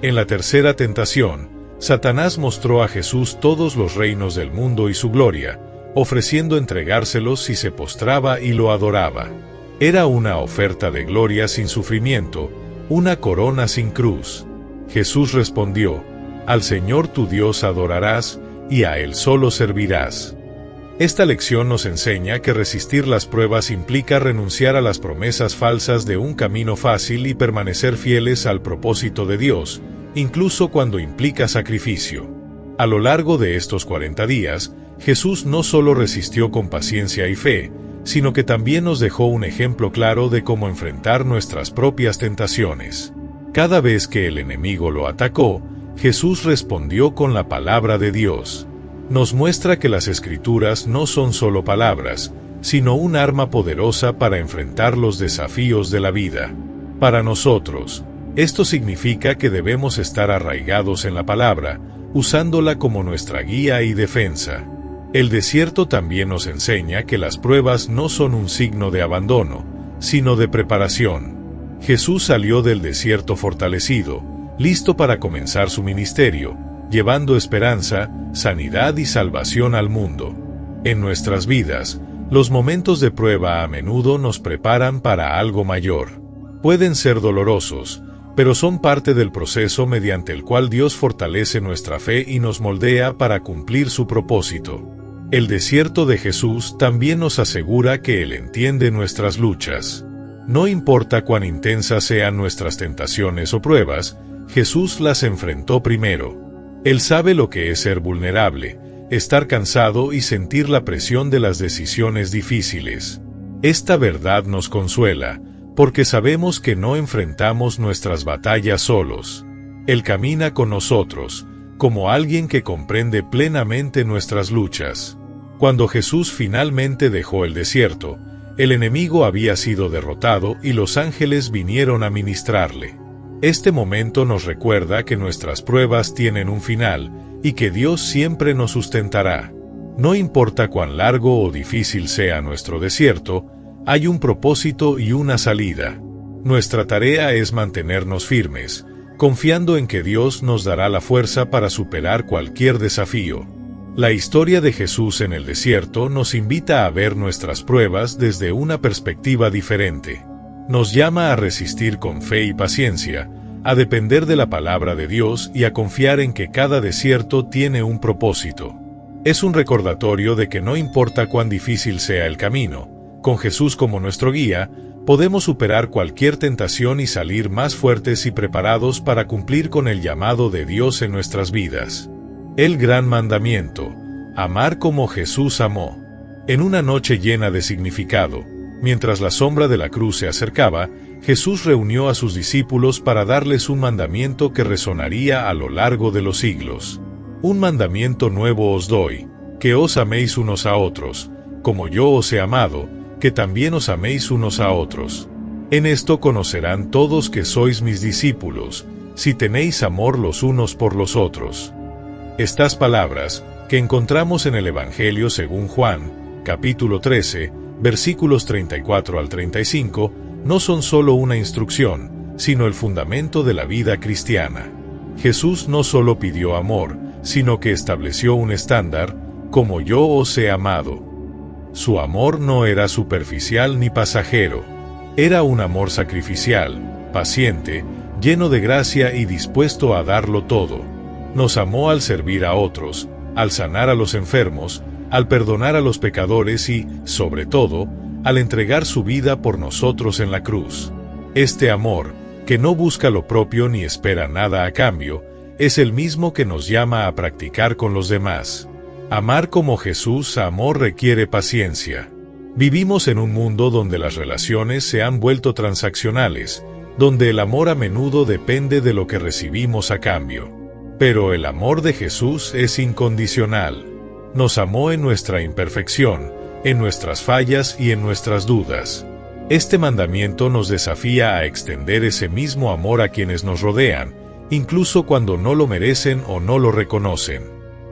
En la tercera tentación, Satanás mostró a Jesús todos los reinos del mundo y su gloria, ofreciendo entregárselos si se postraba y lo adoraba. Era una oferta de gloria sin sufrimiento, una corona sin cruz. Jesús respondió: «Al Señor tu Dios adorarás, y a Él solo servirás». Esta lección nos enseña que resistir las pruebas implica renunciar a las promesas falsas de un camino fácil y permanecer fieles al propósito de Dios, incluso cuando implica sacrificio. A lo largo de estos 40 días, Jesús no solo resistió con paciencia y fe, sino que también nos dejó un ejemplo claro de cómo enfrentar nuestras propias tentaciones. Cada vez que el enemigo lo atacó, Jesús respondió con la palabra de Dios. Nos muestra que las Escrituras no son solo palabras, sino un arma poderosa para enfrentar los desafíos de la vida. Para nosotros, esto significa que debemos estar arraigados en la palabra, usándola como nuestra guía y defensa. El desierto también nos enseña que las pruebas no son un signo de abandono, sino de preparación. Jesús salió del desierto fortalecido, listo para comenzar su ministerio, llevando esperanza, sanidad y salvación al mundo. En nuestras vidas, los momentos de prueba a menudo nos preparan para algo mayor. Pueden ser dolorosos, pero son parte del proceso mediante el cual Dios fortalece nuestra fe y nos moldea para cumplir su propósito. El desierto de Jesús también nos asegura que Él entiende nuestras luchas. No importa cuán intensas sean nuestras tentaciones o pruebas, Jesús las enfrentó primero. Él sabe lo que es ser vulnerable, estar cansado y sentir la presión de las decisiones difíciles. Esta verdad nos consuela, porque sabemos que no enfrentamos nuestras batallas solos. Él camina con nosotros, como alguien que comprende plenamente nuestras luchas. Cuando Jesús finalmente dejó el desierto, el enemigo había sido derrotado y los ángeles vinieron a ministrarle. Este momento nos recuerda que nuestras pruebas tienen un final y que Dios siempre nos sustentará. No importa cuán largo o difícil sea nuestro desierto, hay un propósito y una salida. Nuestra tarea es mantenernos firmes, confiando en que Dios nos dará la fuerza para superar cualquier desafío. La historia de Jesús en el desierto nos invita a ver nuestras pruebas desde una perspectiva diferente. Nos llama a resistir con fe y paciencia, a depender de la palabra de Dios y a confiar en que cada desierto tiene un propósito. Es un recordatorio de que no importa cuán difícil sea el camino, con Jesús como nuestro guía, podemos superar cualquier tentación y salir más fuertes y preparados para cumplir con el llamado de Dios en nuestras vidas. El gran mandamiento: amar como Jesús amó. En una noche llena de significado, mientras la sombra de la cruz se acercaba, Jesús reunió a sus discípulos para darles un mandamiento que resonaría a lo largo de los siglos. Un mandamiento nuevo os doy, que os améis unos a otros, como yo os he amado, que también os améis unos a otros. En esto conocerán todos que sois mis discípulos, si tenéis amor los unos por los otros. Estas palabras, que encontramos en el Evangelio según Juan, capítulo 13, versículos 34 al 35, no son solo una instrucción, sino el fundamento de la vida cristiana. Jesús no solo pidió amor, sino que estableció un estándar: como yo os he amado. Su amor no era superficial ni pasajero. Era un amor sacrificial, paciente, lleno de gracia y dispuesto a darlo todo. Nos amó al servir a otros, al sanar a los enfermos, al perdonar a los pecadores y, sobre todo, al entregar su vida por nosotros en la cruz. Este amor, que no busca lo propio ni espera nada a cambio, es el mismo que nos llama a practicar con los demás. Amar como Jesús amó requiere paciencia. Vivimos en un mundo donde las relaciones se han vuelto transaccionales, donde el amor a menudo depende de lo que recibimos a cambio. Pero el amor de Jesús es incondicional. Nos amó en nuestra imperfección, en nuestras fallas y en nuestras dudas. Este mandamiento nos desafía a extender ese mismo amor a quienes nos rodean, incluso cuando no lo merecen o no lo reconocen.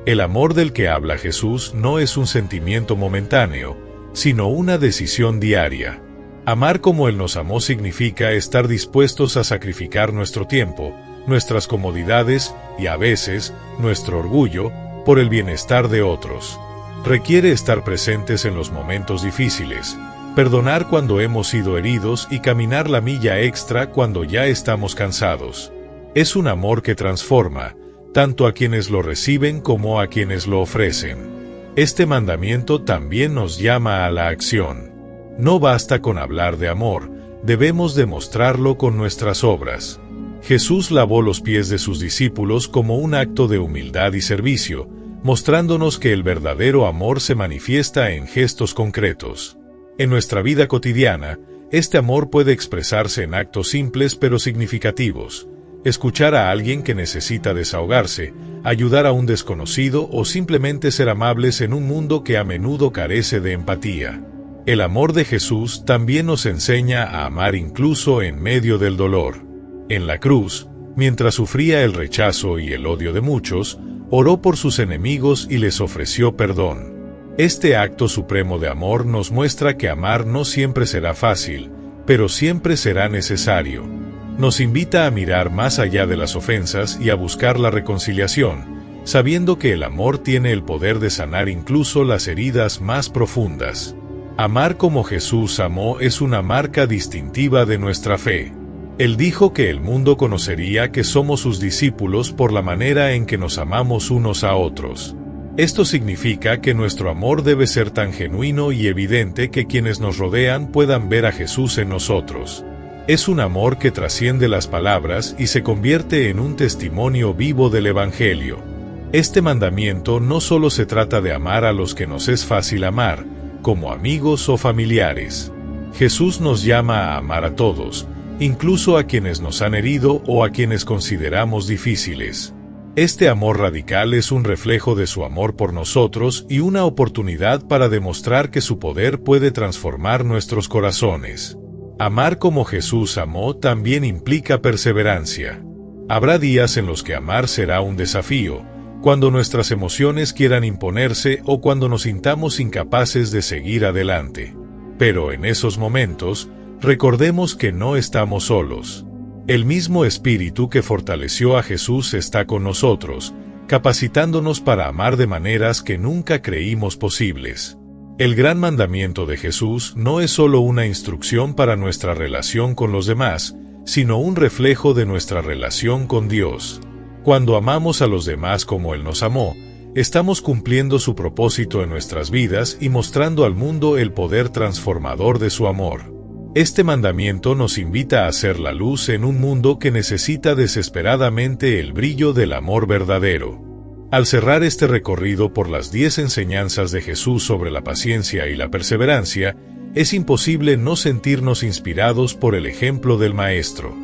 El amor del que habla Jesús no es un sentimiento momentáneo, sino una decisión diaria. Amar como Él nos amó significa estar dispuestos a sacrificar nuestro tiempo, nuestras comodidades y, a veces, nuestro orgullo, por el bienestar de otros. Requiere estar presentes en los momentos difíciles, perdonar cuando hemos sido heridos y caminar la milla extra cuando ya estamos cansados. Es un amor que transforma, tanto a quienes lo reciben como a quienes lo ofrecen. Este mandamiento también nos llama a la acción. No basta con hablar de amor, debemos demostrarlo con nuestras obras. Jesús lavó los pies de sus discípulos como un acto de humildad y servicio, mostrándonos que el verdadero amor se manifiesta en gestos concretos. En nuestra vida cotidiana, este amor puede expresarse en actos simples pero significativos. Escuchar a alguien que necesita desahogarse, ayudar a un desconocido o simplemente ser amables en un mundo que a menudo carece de empatía. El amor de Jesús también nos enseña a amar incluso en medio del dolor. En la cruz, mientras sufría el rechazo y el odio de muchos, oró por sus enemigos y les ofreció perdón. Este acto supremo de amor nos muestra que amar no siempre será fácil, pero siempre será necesario. Nos invita a mirar más allá de las ofensas y a buscar la reconciliación, sabiendo que el amor tiene el poder de sanar incluso las heridas más profundas. Amar como Jesús amó es una marca distintiva de nuestra fe. Él dijo que el mundo conocería que somos sus discípulos por la manera en que nos amamos unos a otros. Esto significa que nuestro amor debe ser tan genuino y evidente que quienes nos rodean puedan ver a Jesús en nosotros. Es un amor que trasciende las palabras y se convierte en un testimonio vivo del Evangelio. Este mandamiento no solo se trata de amar a los que nos es fácil amar, como amigos o familiares. Jesús nos llama a amar a todos, incluso a quienes nos han herido o a quienes consideramos difíciles. Este amor radical es un reflejo de su amor por nosotros y una oportunidad para demostrar que su poder puede transformar nuestros corazones. Amar como Jesús amó también implica perseverancia. Habrá días en los que amar será un desafío, cuando nuestras emociones quieran imponerse o cuando nos sintamos incapaces de seguir adelante. Pero en esos momentos, recordemos que no estamos solos. El mismo Espíritu que fortaleció a Jesús está con nosotros, capacitándonos para amar de maneras que nunca creímos posibles. El gran mandamiento de Jesús no es solo una instrucción para nuestra relación con los demás, sino un reflejo de nuestra relación con Dios. Cuando amamos a los demás como Él nos amó, estamos cumpliendo su propósito en nuestras vidas y mostrando al mundo el poder transformador de su amor. Este mandamiento nos invita a hacer la luz en un mundo que necesita desesperadamente el brillo del amor verdadero. Al cerrar este recorrido por las 10 enseñanzas de Jesús sobre la paciencia y la perseverancia, es imposible no sentirnos inspirados por el ejemplo del Maestro.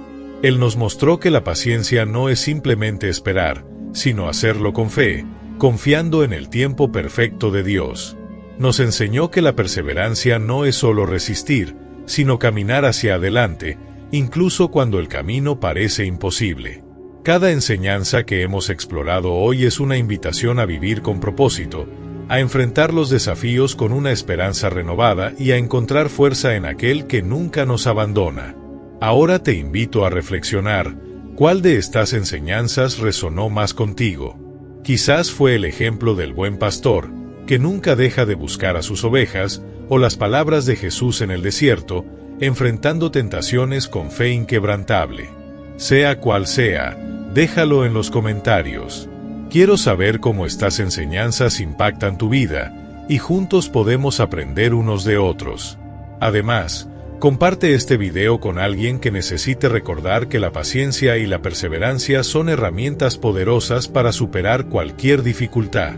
Él nos mostró que la paciencia no es simplemente esperar, sino hacerlo con fe, confiando en el tiempo perfecto de Dios. Nos enseñó que la perseverancia no es solo resistir, sino caminar hacia adelante, incluso cuando el camino parece imposible. Cada enseñanza que hemos explorado hoy es una invitación a vivir con propósito, a enfrentar los desafíos con una esperanza renovada y a encontrar fuerza en aquel que nunca nos abandona. Ahora te invito a reflexionar, ¿cuál de estas enseñanzas resonó más contigo? Quizás fue el ejemplo del buen pastor, que nunca deja de buscar a sus ovejas, o las palabras de Jesús en el desierto, enfrentando tentaciones con fe inquebrantable. Sea cual sea, déjalo en los comentarios. Quiero saber cómo estas enseñanzas impactan tu vida, y juntos podemos aprender unos de otros. Además, comparte este video con alguien que necesite recordar que la paciencia y la perseverancia son herramientas poderosas para superar cualquier dificultad.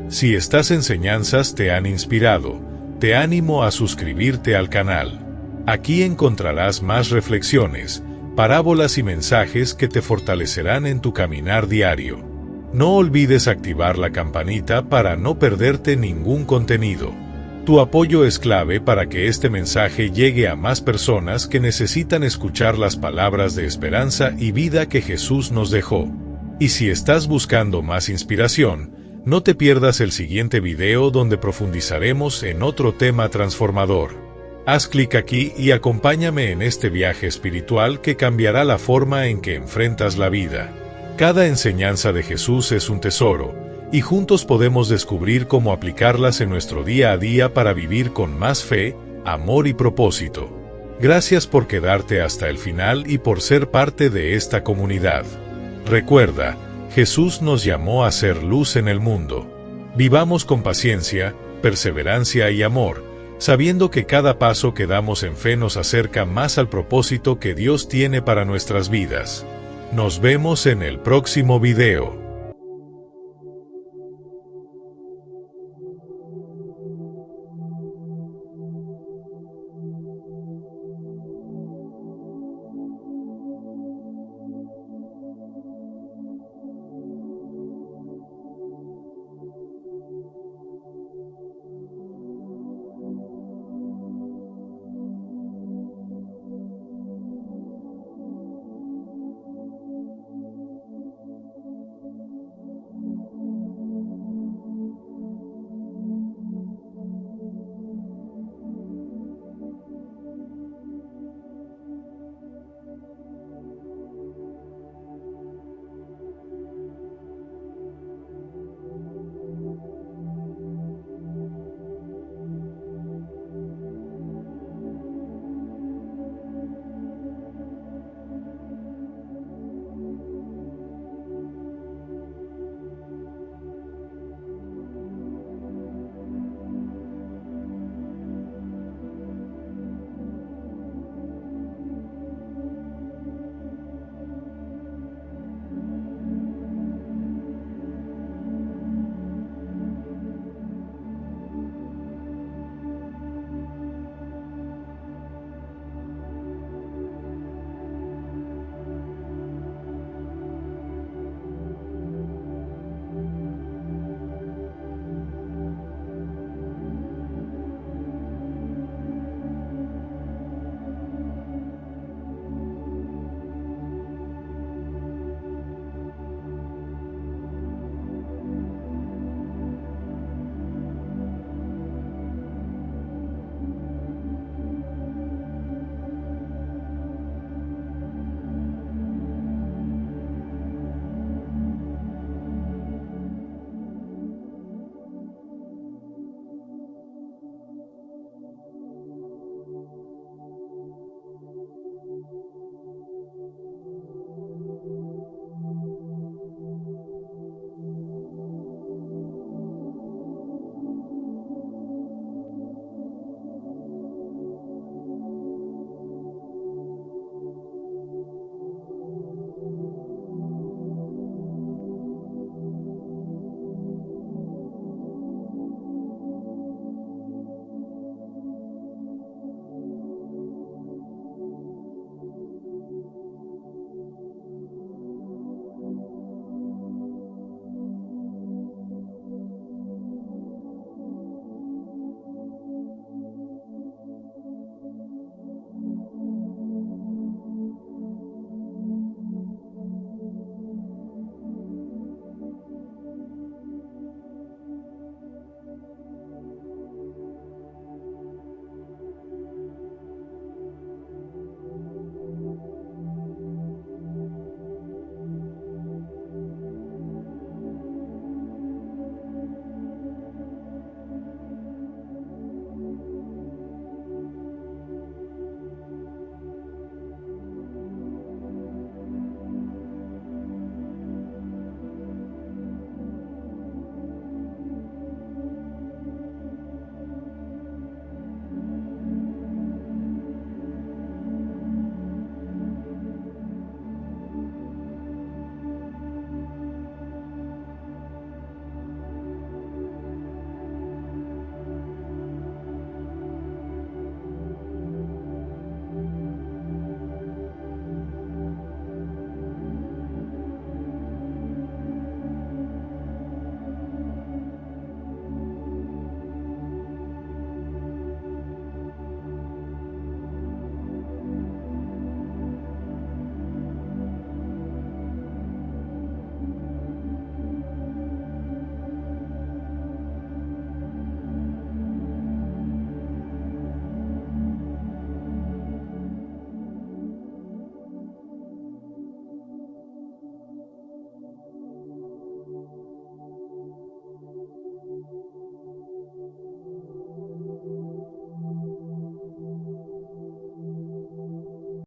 Si estas enseñanzas te han inspirado, te animo a suscribirte al canal. Aquí encontrarás más reflexiones, parábolas y mensajes que te fortalecerán en tu caminar diario. No olvides activar la campanita para no perderte ningún contenido. Tu apoyo es clave para que este mensaje llegue a más personas que necesitan escuchar las palabras de esperanza y vida que Jesús nos dejó. Y si estás buscando más inspiración, no te pierdas el siguiente video donde profundizaremos en otro tema transformador. Haz clic aquí y acompáñame en este viaje espiritual que cambiará la forma en que enfrentas la vida. Cada enseñanza de Jesús es un tesoro, y juntos podemos descubrir cómo aplicarlas en nuestro día a día para vivir con más fe, amor y propósito. Gracias por quedarte hasta el final y por ser parte de esta comunidad. Recuerda, Jesús nos llamó a ser luz en el mundo. Vivamos con paciencia, perseverancia y amor, sabiendo que cada paso que damos en fe nos acerca más al propósito que Dios tiene para nuestras vidas. Nos vemos en el próximo video.